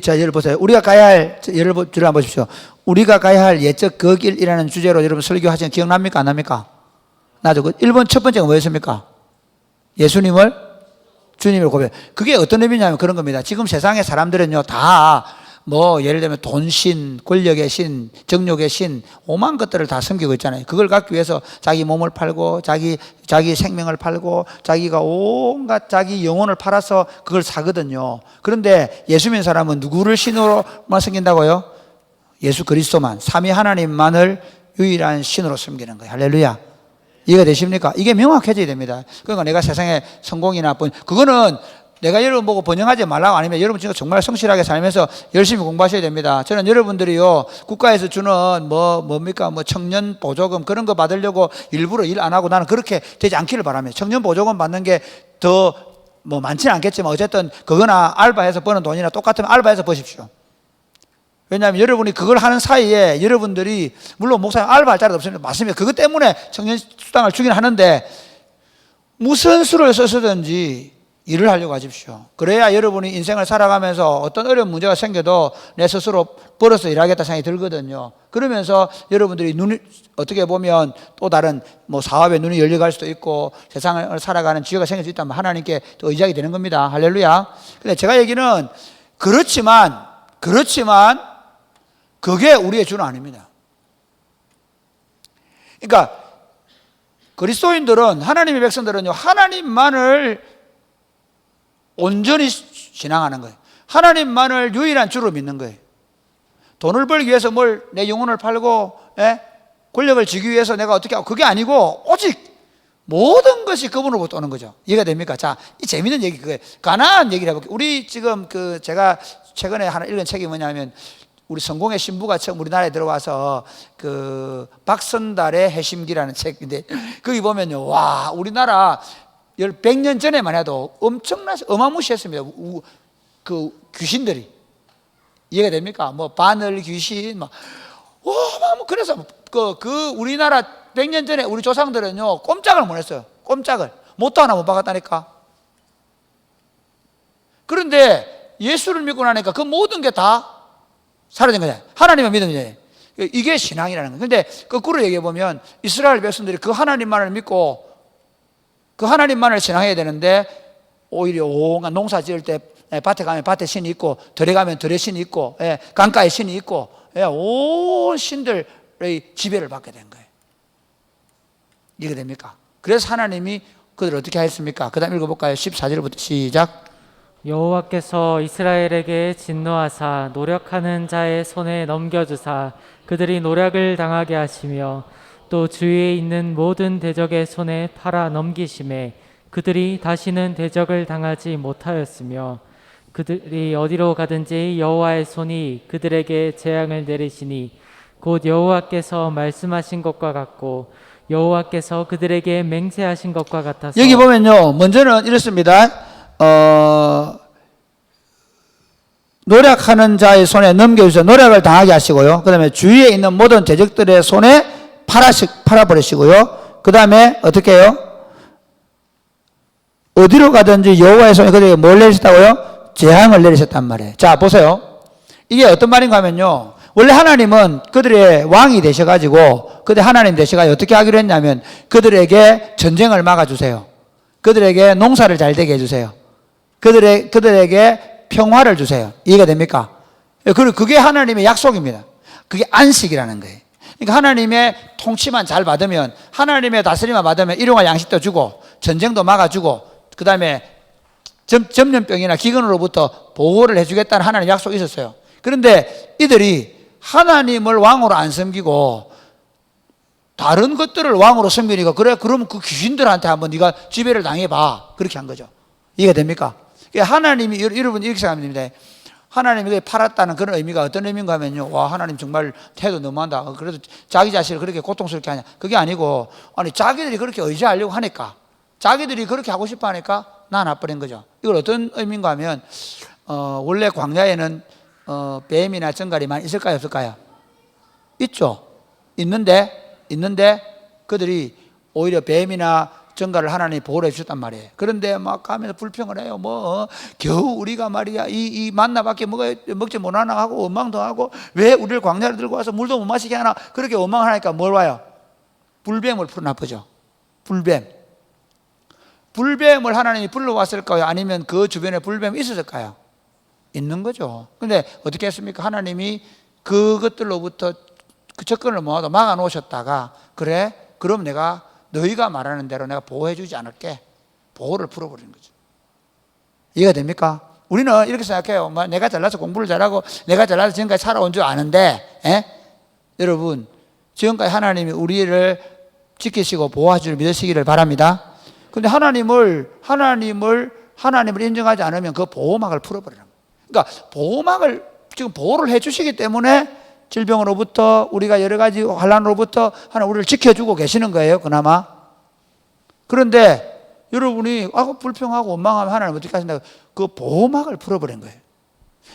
예를 보세요. 우리가 가야 할, 예를 한번 보십시오. 우리가 가야 할 예적 그 길이라는 주제로 여러분 설교하시는 기억납니까? 안 납니까? 나도 1번 첫 번째가 뭐였습니까? 예수님을 주님을 고백. 그게 어떤 의미냐면 그런 겁니다. 지금 세상의 사람들은요, 다 예를 들면 돈신, 권력의 신, 정욕의 신, 오만 것들을 다 섬기고 있잖아요. 그걸 갖기 위해서 자기 몸을 팔고, 자기 생명을 팔고, 자기가 온갖 자기 영혼을 팔아서 그걸 사거든요. 그런데 예수 믿는 사람은 누구를 신으로만 섬긴다고요? 예수 그리스도만, 삼위 하나님만을 유일한 신으로 섬기는 거예요. 할렐루야. 이해가 되십니까? 이게 명확해져야 됩니다. 그러니까 내가 세상에 성공이나 그거는 내가 여러분 보고 번영하지 말라고, 아니면 여러분 진짜 정말 성실하게 살면서 열심히 공부하셔야 됩니다. 저는 여러분들이요, 국가에서 주는 뭡니까? 청년 보조금 그런 거 받으려고 일부러 일 안 하고, 나는 그렇게 되지 않기를 바랍니다. 청년 보조금 받는 게 더 많지는 않겠지만 어쨌든 그거나 알바해서 버는 돈이나 똑같으면 알바해서 버십시오. 왜냐하면 여러분이 그걸 하는 사이에 여러분들이, 물론 목사님 알바할 자리도 없습니다. 맞습니다. 그것 때문에 청년 수당을 주긴 하는데 무슨 수를 써서든지 일을 하려고 하십시오. 그래야 여러분이 인생을 살아가면서 어떤 어려운 문제가 생겨도 내 스스로 벌어서 일하겠다 생각이 들거든요. 그러면서 여러분들이 눈이 어떻게 보면 또 다른 사업에 눈이 열려갈 수도 있고 세상을 살아가는 지혜가 생길 수 있다면 하나님께 또 의지하게 되는 겁니다. 할렐루야. 근데 제가 얘기는 그렇지만 그게 우리의 주는 아닙니다. 그러니까 그리스도인들은, 하나님의 백성들은요, 하나님만을 온전히 신앙하는 거예요. 하나님만을 유일한 주로 믿는 거예요. 돈을 벌기 위해서 내 영혼을 팔고, 권력을 쥐기 위해서 내가 어떻게 하고, 그게 아니고 오직 모든 것이 그분으로부터 오는 거죠. 이해가 됩니까? 자, 이 재밌는 얘기, 그거예요. 가나안 얘기를 해볼게요. 우리 지금 제가 최근에 하나 읽은 책이 뭐냐면, 우리 성공의 신부가 처음 우리나라에 들어와서 박선달의 해심기라는 책인데, 거기 보면요, 와, 우리나라 100년 전에만 해도 어마무시했습니다. 그 귀신들이. 이해가 됩니까? 바늘 귀신, 그래서 우리나라 100년 전에 우리 조상들은요, 꼼짝을 못 했어요. 꼼짝을. 못도 하나 못 박았다니까. 그런데 예수를 믿고 나니까 그 모든 게 다 사라진 거잖아요. 하나님을 믿으면 돼. 이게 신앙이라는 거예요. 근데 거꾸로 얘기해 보면 이스라엘 백성들이 그 하나님만을 믿고 그 하나님만을 신앙해야 되는데, 오히려 온갖 농사 지을 때 밭에 가면 밭에 신이 있고, 들에 가면 들에 신이 있고, 강가에 신이 있고, 온 신들의 지배를 받게 된 거예요. 이게 됩니까? 그래서 하나님이 그들을 어떻게 하였습니까? 그 다음 읽어볼까요? 14절부터 시작. 여호와께서 이스라엘에게 진노하사 노력하는 자의 손에 넘겨주사 그들이 노력을 당하게 하시며, 또 주위에 있는 모든 대적의 손에 팔아 넘기심에 그들이 다시는 대적을 당하지 못하였으며, 그들이 어디로 가든지 여호와의 손이 그들에게 재앙을 내리시니 곧 여호와께서 말씀하신 것과 같고 여호와께서 그들에게 맹세하신 것과 같아서. 여기 보면요, 먼저는 이렇습니다. 노력하는 자의 손에 넘겨주셔서 노력을 당하게 하시고요. 그 다음에 주위에 있는 모든 대적들의 손에 팔아버리시고요. 그 다음에 어떻게 해요? 어디로 가든지 여호와의 손에 그들에게 뭘 내리셨다고요? 재앙을 내리셨단 말이에요. 자, 보세요. 이게 어떤 말인가 하면요, 원래 하나님은 그들의 왕이 되셔가지고, 그들 하나님 되셔가지고 어떻게 하기로 했냐면, 그들에게 전쟁을 막아주세요. 그들에게 농사를 잘 되게 해주세요. 그들에게 평화를 주세요. 이해가 됩니까? 그리고 그게 하나님의 약속입니다. 그게 안식이라는 거예요. 그러니까 하나님의 통치만 잘 받으면, 하나님의 다스림만 받으면 일용할 양식도 주고, 전쟁도 막아주고, 그 다음에 전염병이나 기근으로부터 보호를 해주겠다는 하나님의 약속이 있었어요. 그런데 이들이 하나님을 왕으로 안 섬기고 다른 것들을 왕으로 섬기니까, 그래, 그러면 그 귀신들한테 한번 네가 지배를 당해봐. 그렇게 한 거죠. 이해가 됩니까? 하나님이, 여러분 이렇게 생각하면 됩니다. 하나님이 팔았다는 그런 의미가 어떤 의미인가 하면요, 와, 하나님 정말 태도 너무한다. 그래도 자기 자신을 그렇게 고통스럽게 하냐. 그게 아니고, 아니, 자기들이 그렇게 의지하려고 하니까, 자기들이 그렇게 하고 싶어 하니까 나 나버린 거죠. 이걸 어떤 의미인가 하면, 원래 광야에는 뱀이나 정갈이 많이 있을까요, 없을까요? 있죠. 있는데 그들이 오히려 뱀이나 정갈을 하나님이 보호를 해주셨단 말이에요. 그런데 막 가면서 불평을 해요. 겨우 우리가 말이야 이 만나밖에 먹지 못하나 하고 원망도 하고, 왜 우리를 광야를 들고 와서 물도 못 마시게 하나, 그렇게 원망을 하니까 뭘 와요? 불뱀을 풀어놔보죠. 불뱀을 하나님이 불러왔을까요? 아니면 그 주변에 불뱀이 있었을까요? 있는 거죠. 근데 어떻게 했습니까? 하나님이 그것들로부터 그 접근을 모아도 막아 놓으셨다가, 그래, 그럼 내가 너희가 말하는 대로 내가 보호해 주지 않을게. 보호를 풀어버리는 거죠. 이해가 됩니까? 우리는 이렇게 생각해요. 내가 잘나서 공부를 잘하고 내가 잘나서 지금까지 살아온 줄 아는데, 예? 여러분, 지금까지 하나님이 우리를 지키시고 보호하실 줄 믿으시기를 바랍니다. 근데 하나님을 인정하지 않으면 그 보호막을 풀어버리는 거예요. 그러니까 보호막을 지금 보호를 해주시기 때문에 질병으로부터 우리가 여러 가지 환난으로부터 하나님 우리를 지켜주고 계시는 거예요, 그나마. 그런데 여러분이 불평하고 원망하면 하나님 어떻게 하신다고? 그 보호막을 풀어버린 거예요.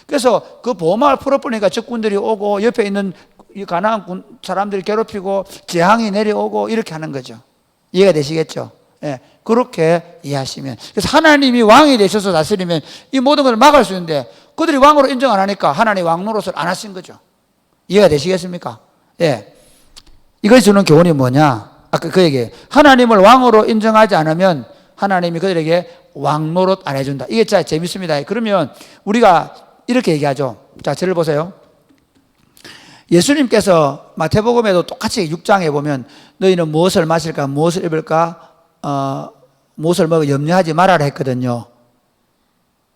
그래서 그 보호막을 풀어버리니까 적군들이 오고 옆에 있는 이 가나안 사람들이 괴롭히고 재앙이 내려오고 이렇게 하는 거죠. 이해가 되시겠죠? 예, 그렇게 이해하시면. 그래서 하나님이 왕이 되셔서 다스리면 이 모든 것을 막을 수 있는데 그들이 왕으로 인정 안 하니까 하나님 왕 노릇을 안 하신 거죠. 이해가 되시겠습니까? 예. 이걸 주는 교훈이 뭐냐? 아까 그 얘기예요. 하나님을 왕으로 인정하지 않으면 하나님이 그들에게 왕 노릇 안 해준다. 이게 진짜 재밌습니다. 그러면 우리가 이렇게 얘기하죠. 자, 저를 보세요. 예수님께서 마태복음에도 똑같이 6장에 보면 너희는 무엇을 마실까, 무엇을 입을까, 무엇을 먹어 염려하지 말아라 했거든요.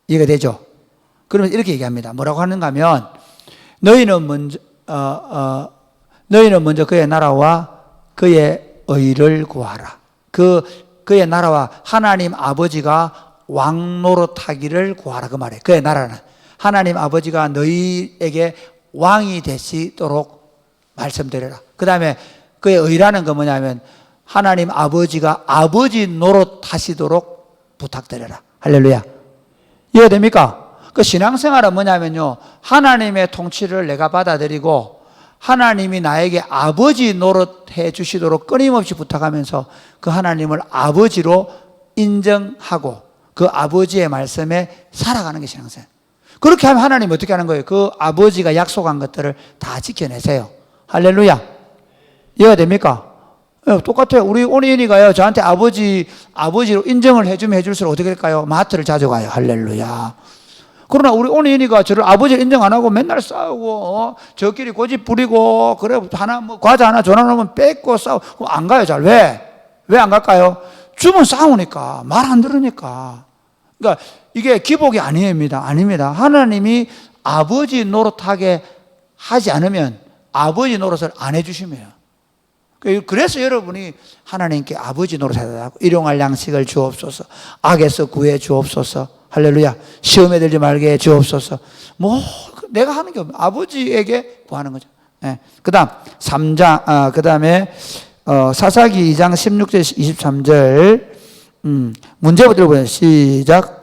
이해가 되죠? 그러면 이렇게 얘기합니다. 뭐라고 하는가 하면 너희는 먼저 그의 나라와 그의 의를 구하라. 그의 나라와 하나님 아버지가 왕 노릇하기를 구하라. 그 말이에요. 그의 나라는 하나님 아버지가 너희에게 왕이 되시도록 말씀드려라. 그 다음에 그의 의라는 건 뭐냐면 하나님 아버지가 아버지 노릇 하시도록 부탁드려라. 할렐루야. 이해가 됩니까? 그 신앙생활은 뭐냐면요, 하나님의 통치를 내가 받아들이고 하나님이 나에게 아버지 노릇해 주시도록 끊임없이 부탁하면서 그 하나님을 아버지로 인정하고 그 아버지의 말씀에 살아가는 게 신앙생활. 그렇게 하면 하나님 어떻게 하는 거예요? 그 아버지가 약속한 것들을 다 지켜내세요. 할렐루야. 이해가 됩니까? 똑같아요. 우리 온이인이가요, 저한테 아버지로 인정을 해주면 해줄수록 어떻게 될까요? 마트를 자주 가요. 할렐루야. 그러나 우리 온이인이가 저를 아버지를 인정 안 하고 맨날 싸우고, 저끼리 고집 부리고, 그래, 과자 하나 전화놓으면 뺏고 싸우고, 그럼 안 가요, 잘. 왜 안 갈까요? 주면 싸우니까, 말 안 들으니까. 그러니까 이게 기복이 아닙니다. 하나님이 아버지 노릇하게 하지 않으면 아버지 노릇을 안 해주시면. 그래서 여러분이 하나님께 아버지 노릇하고 일용할 양식을 주옵소서, 악에서 구해 주옵소서, 할렐루야, 시험에 들지 말게 해 주옵소서. 내가 하는 게 없는 아버지에게 구하는 거죠. 네. 그 다음 3장, 그 다음에 사사기 2장 16절 23절 문제부터 들어보세요. 시작.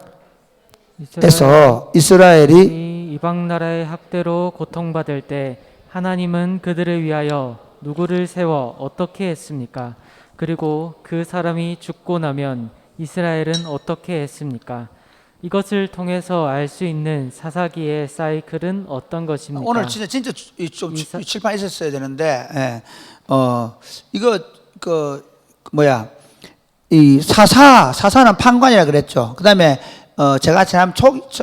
해서 이스라엘이 이방 나라의 학대로 고통받을 때 하나님은 그들을 위하여 누구를 세워 어떻게 했습니까? 그리고 그 사람이 죽고 나면 이스라엘은 어떻게 했습니까? 이것을 통해서 알 수 있는 사사기의 사이클은 어떤 것입니까? 오늘 진짜 좀 칠판 있었어야 되는데, 예. 이거 이 사사는 판관이라 그랬죠. 그 다음에 제가 지난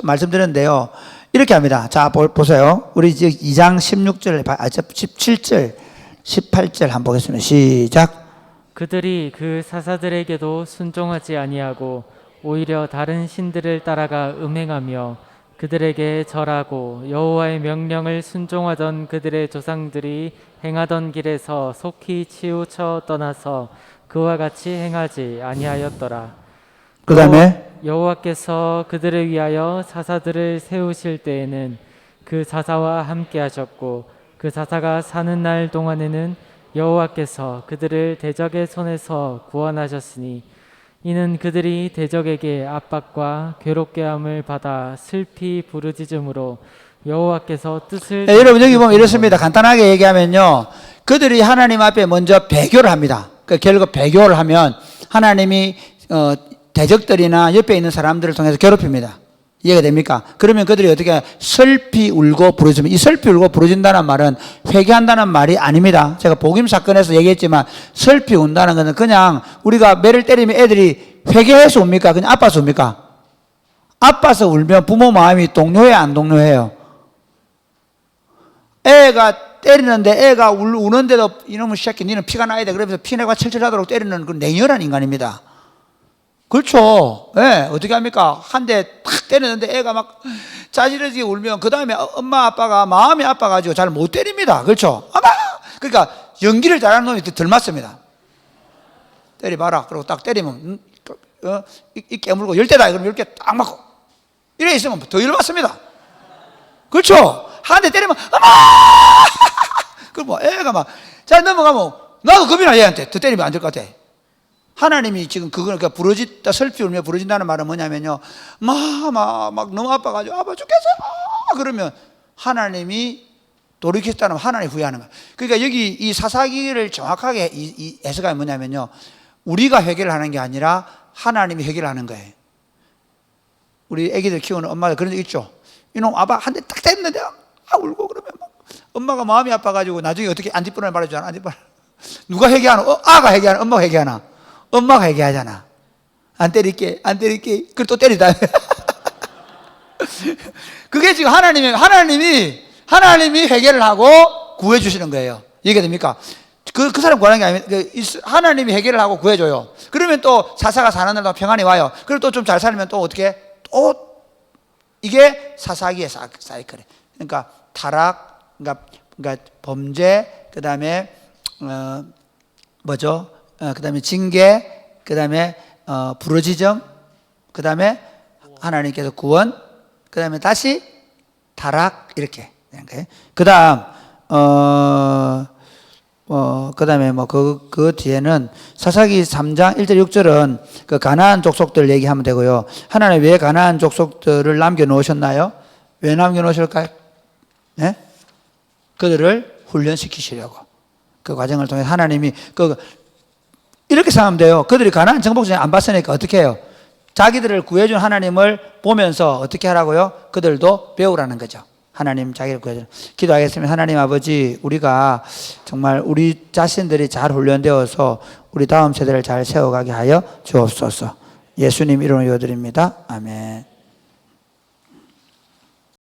말씀드렸는데요. 이렇게 합니다. 자, 보세요. 우리 지금 2장 16절, 17절, 18절 한번 보겠습니다. 시작. 그들이 그 사사들에게도 순종하지 아니하고 오히려 다른 신들을 따라가 음행하며 그들에게 절하고 여호와의 명령을 순종하던 그들의 조상들이 행하던 길에서 속히 치우쳐 떠나서 그와 같이 행하지 아니하였더라. 그 다음에 여호와께서 그들을 위하여 사사들을 세우실 때에는 그 사사와 함께 하셨고 그 사사가 사는 날 동안에는 여호와께서 그들을 대적의 손에서 구원하셨으니 이는 그들이 대적에게 압박과 괴롭게 함을 받아 슬피 부르짖음으로 여호와께서 뜻을 여러분 여기 보면 이렇습니다. 간단하게 얘기하면요, 그들이 하나님 앞에 먼저 배교를 합니다. 결국 배교를 하면 하나님이 대적들이나 옆에 있는 사람들을 통해서 괴롭힙니다. 이해가 됩니까? 그러면 그들이 어떻게 슬피 울고 부르짖으면, 이 슬피 울고 부르짖는다는 말은 회개한다는 말이 아닙니다. 제가 복임 사건에서 얘기했지만 슬피 운다는 것은 그냥 우리가 매를 때리면 애들이 회개해서 웁니까? 그냥 아파서 웁니까? 아파서 울면 부모 마음이 동요해요, 안 동요해요? 애가 때리는데 애가 우는데도 이놈의 새끼 니는 피가 나야 돼 그러면서 피내가 철철하도록 때리는 그 냉혈한 인간입니다. 그렇죠. 예, 어떻게 합니까? 한 대 탁 때리는데 애가 막 짜지러지게 울면 그 다음에 엄마 아빠가 마음이 아파가지고 잘 못 때립니다. 그렇죠? 아마 그러니까 연기를 잘하는 놈이 덜 맞습니다. 때려봐라. 그리고 딱 때리면 이 깨물고 10대다. 그럼 10개 딱 맞고 이래 있으면 더 열받습니다. 그렇죠? 한 대 때리면 어머! 그럼 뭐 애가 막 잘 넘어가면 나도 겁이 나. 얘한테 더 때리면 안 될 것 같아. 하나님이 지금 그걸 그러니까 부러졌다 슬피 울며 부러진다는 말은 뭐냐면요, 막 너무 아파가지고 아파 죽겠어요 그러면 하나님이 돌이켰다는 하나님 후회하는 거예요. 그러니까 여기 이 사사기를 정확하게 이 해석하면 뭐냐면요, 우리가 회개를 하는 게 아니라 하나님이 회개를 하는 거예요. 우리 애기들 키우는 엄마들 그런 적 있죠. 이놈 아빠 한 대 딱 때렸는데 울고 그러면 막 엄마가 마음이 아파가지고 나중에 어떻게 안 뒷부분을 말해주잖아. 안 뒷부분 누가 회개하나? 아가 회개하나? 엄마가 회개하나? 엄마가 회개하잖아. 안 때릴게. 그걸 또 때리다. 그게 지금 하나님이 회개를 하고 구해주시는 거예요. 이해됩니까? 그 사람 구하는 게 아니면 하나님이 회개를 하고 구해줘요. 그러면 또 사사가 사는 날도 평안이 와요. 그리고 또 좀 잘 살면 또 어떻게? 또 이게 사사기의 사이클이에요. 그러니까 타락, 그러니까 범죄, 그 다음에 그 다음에 징계, 그 다음에 부르짖음, 그 다음에 하나님께서 구원, 그 다음에 다시 타락 이렇게 되는 거예요. 그 다음 그 다음에 그 뒤에는 사사기 3장 1절 6절은 그 가나안 족속들 얘기하면 되고요. 하나님 왜 가나안 족속들을 남겨놓으셨나요? 왜 남겨놓으실까요? 네? 그들을 훈련시키시려고. 그 과정을 통해 하나님이 이렇게 생각하면 돼요. 그들이 가나안 정복전에 안 봤으니까 어떻게 해요? 자기들을 구해준 하나님을 보면서 어떻게 하라고요? 그들도 배우라는 거죠. 하나님 자기를 구해주는. 기도하겠습니다. 하나님 아버지, 우리가 정말 우리 자신들이 잘 훈련되어서 우리 다음 세대를 잘 세워가게 하여 주옵소서. 예수님 이름으로 기도드립니다. 아멘.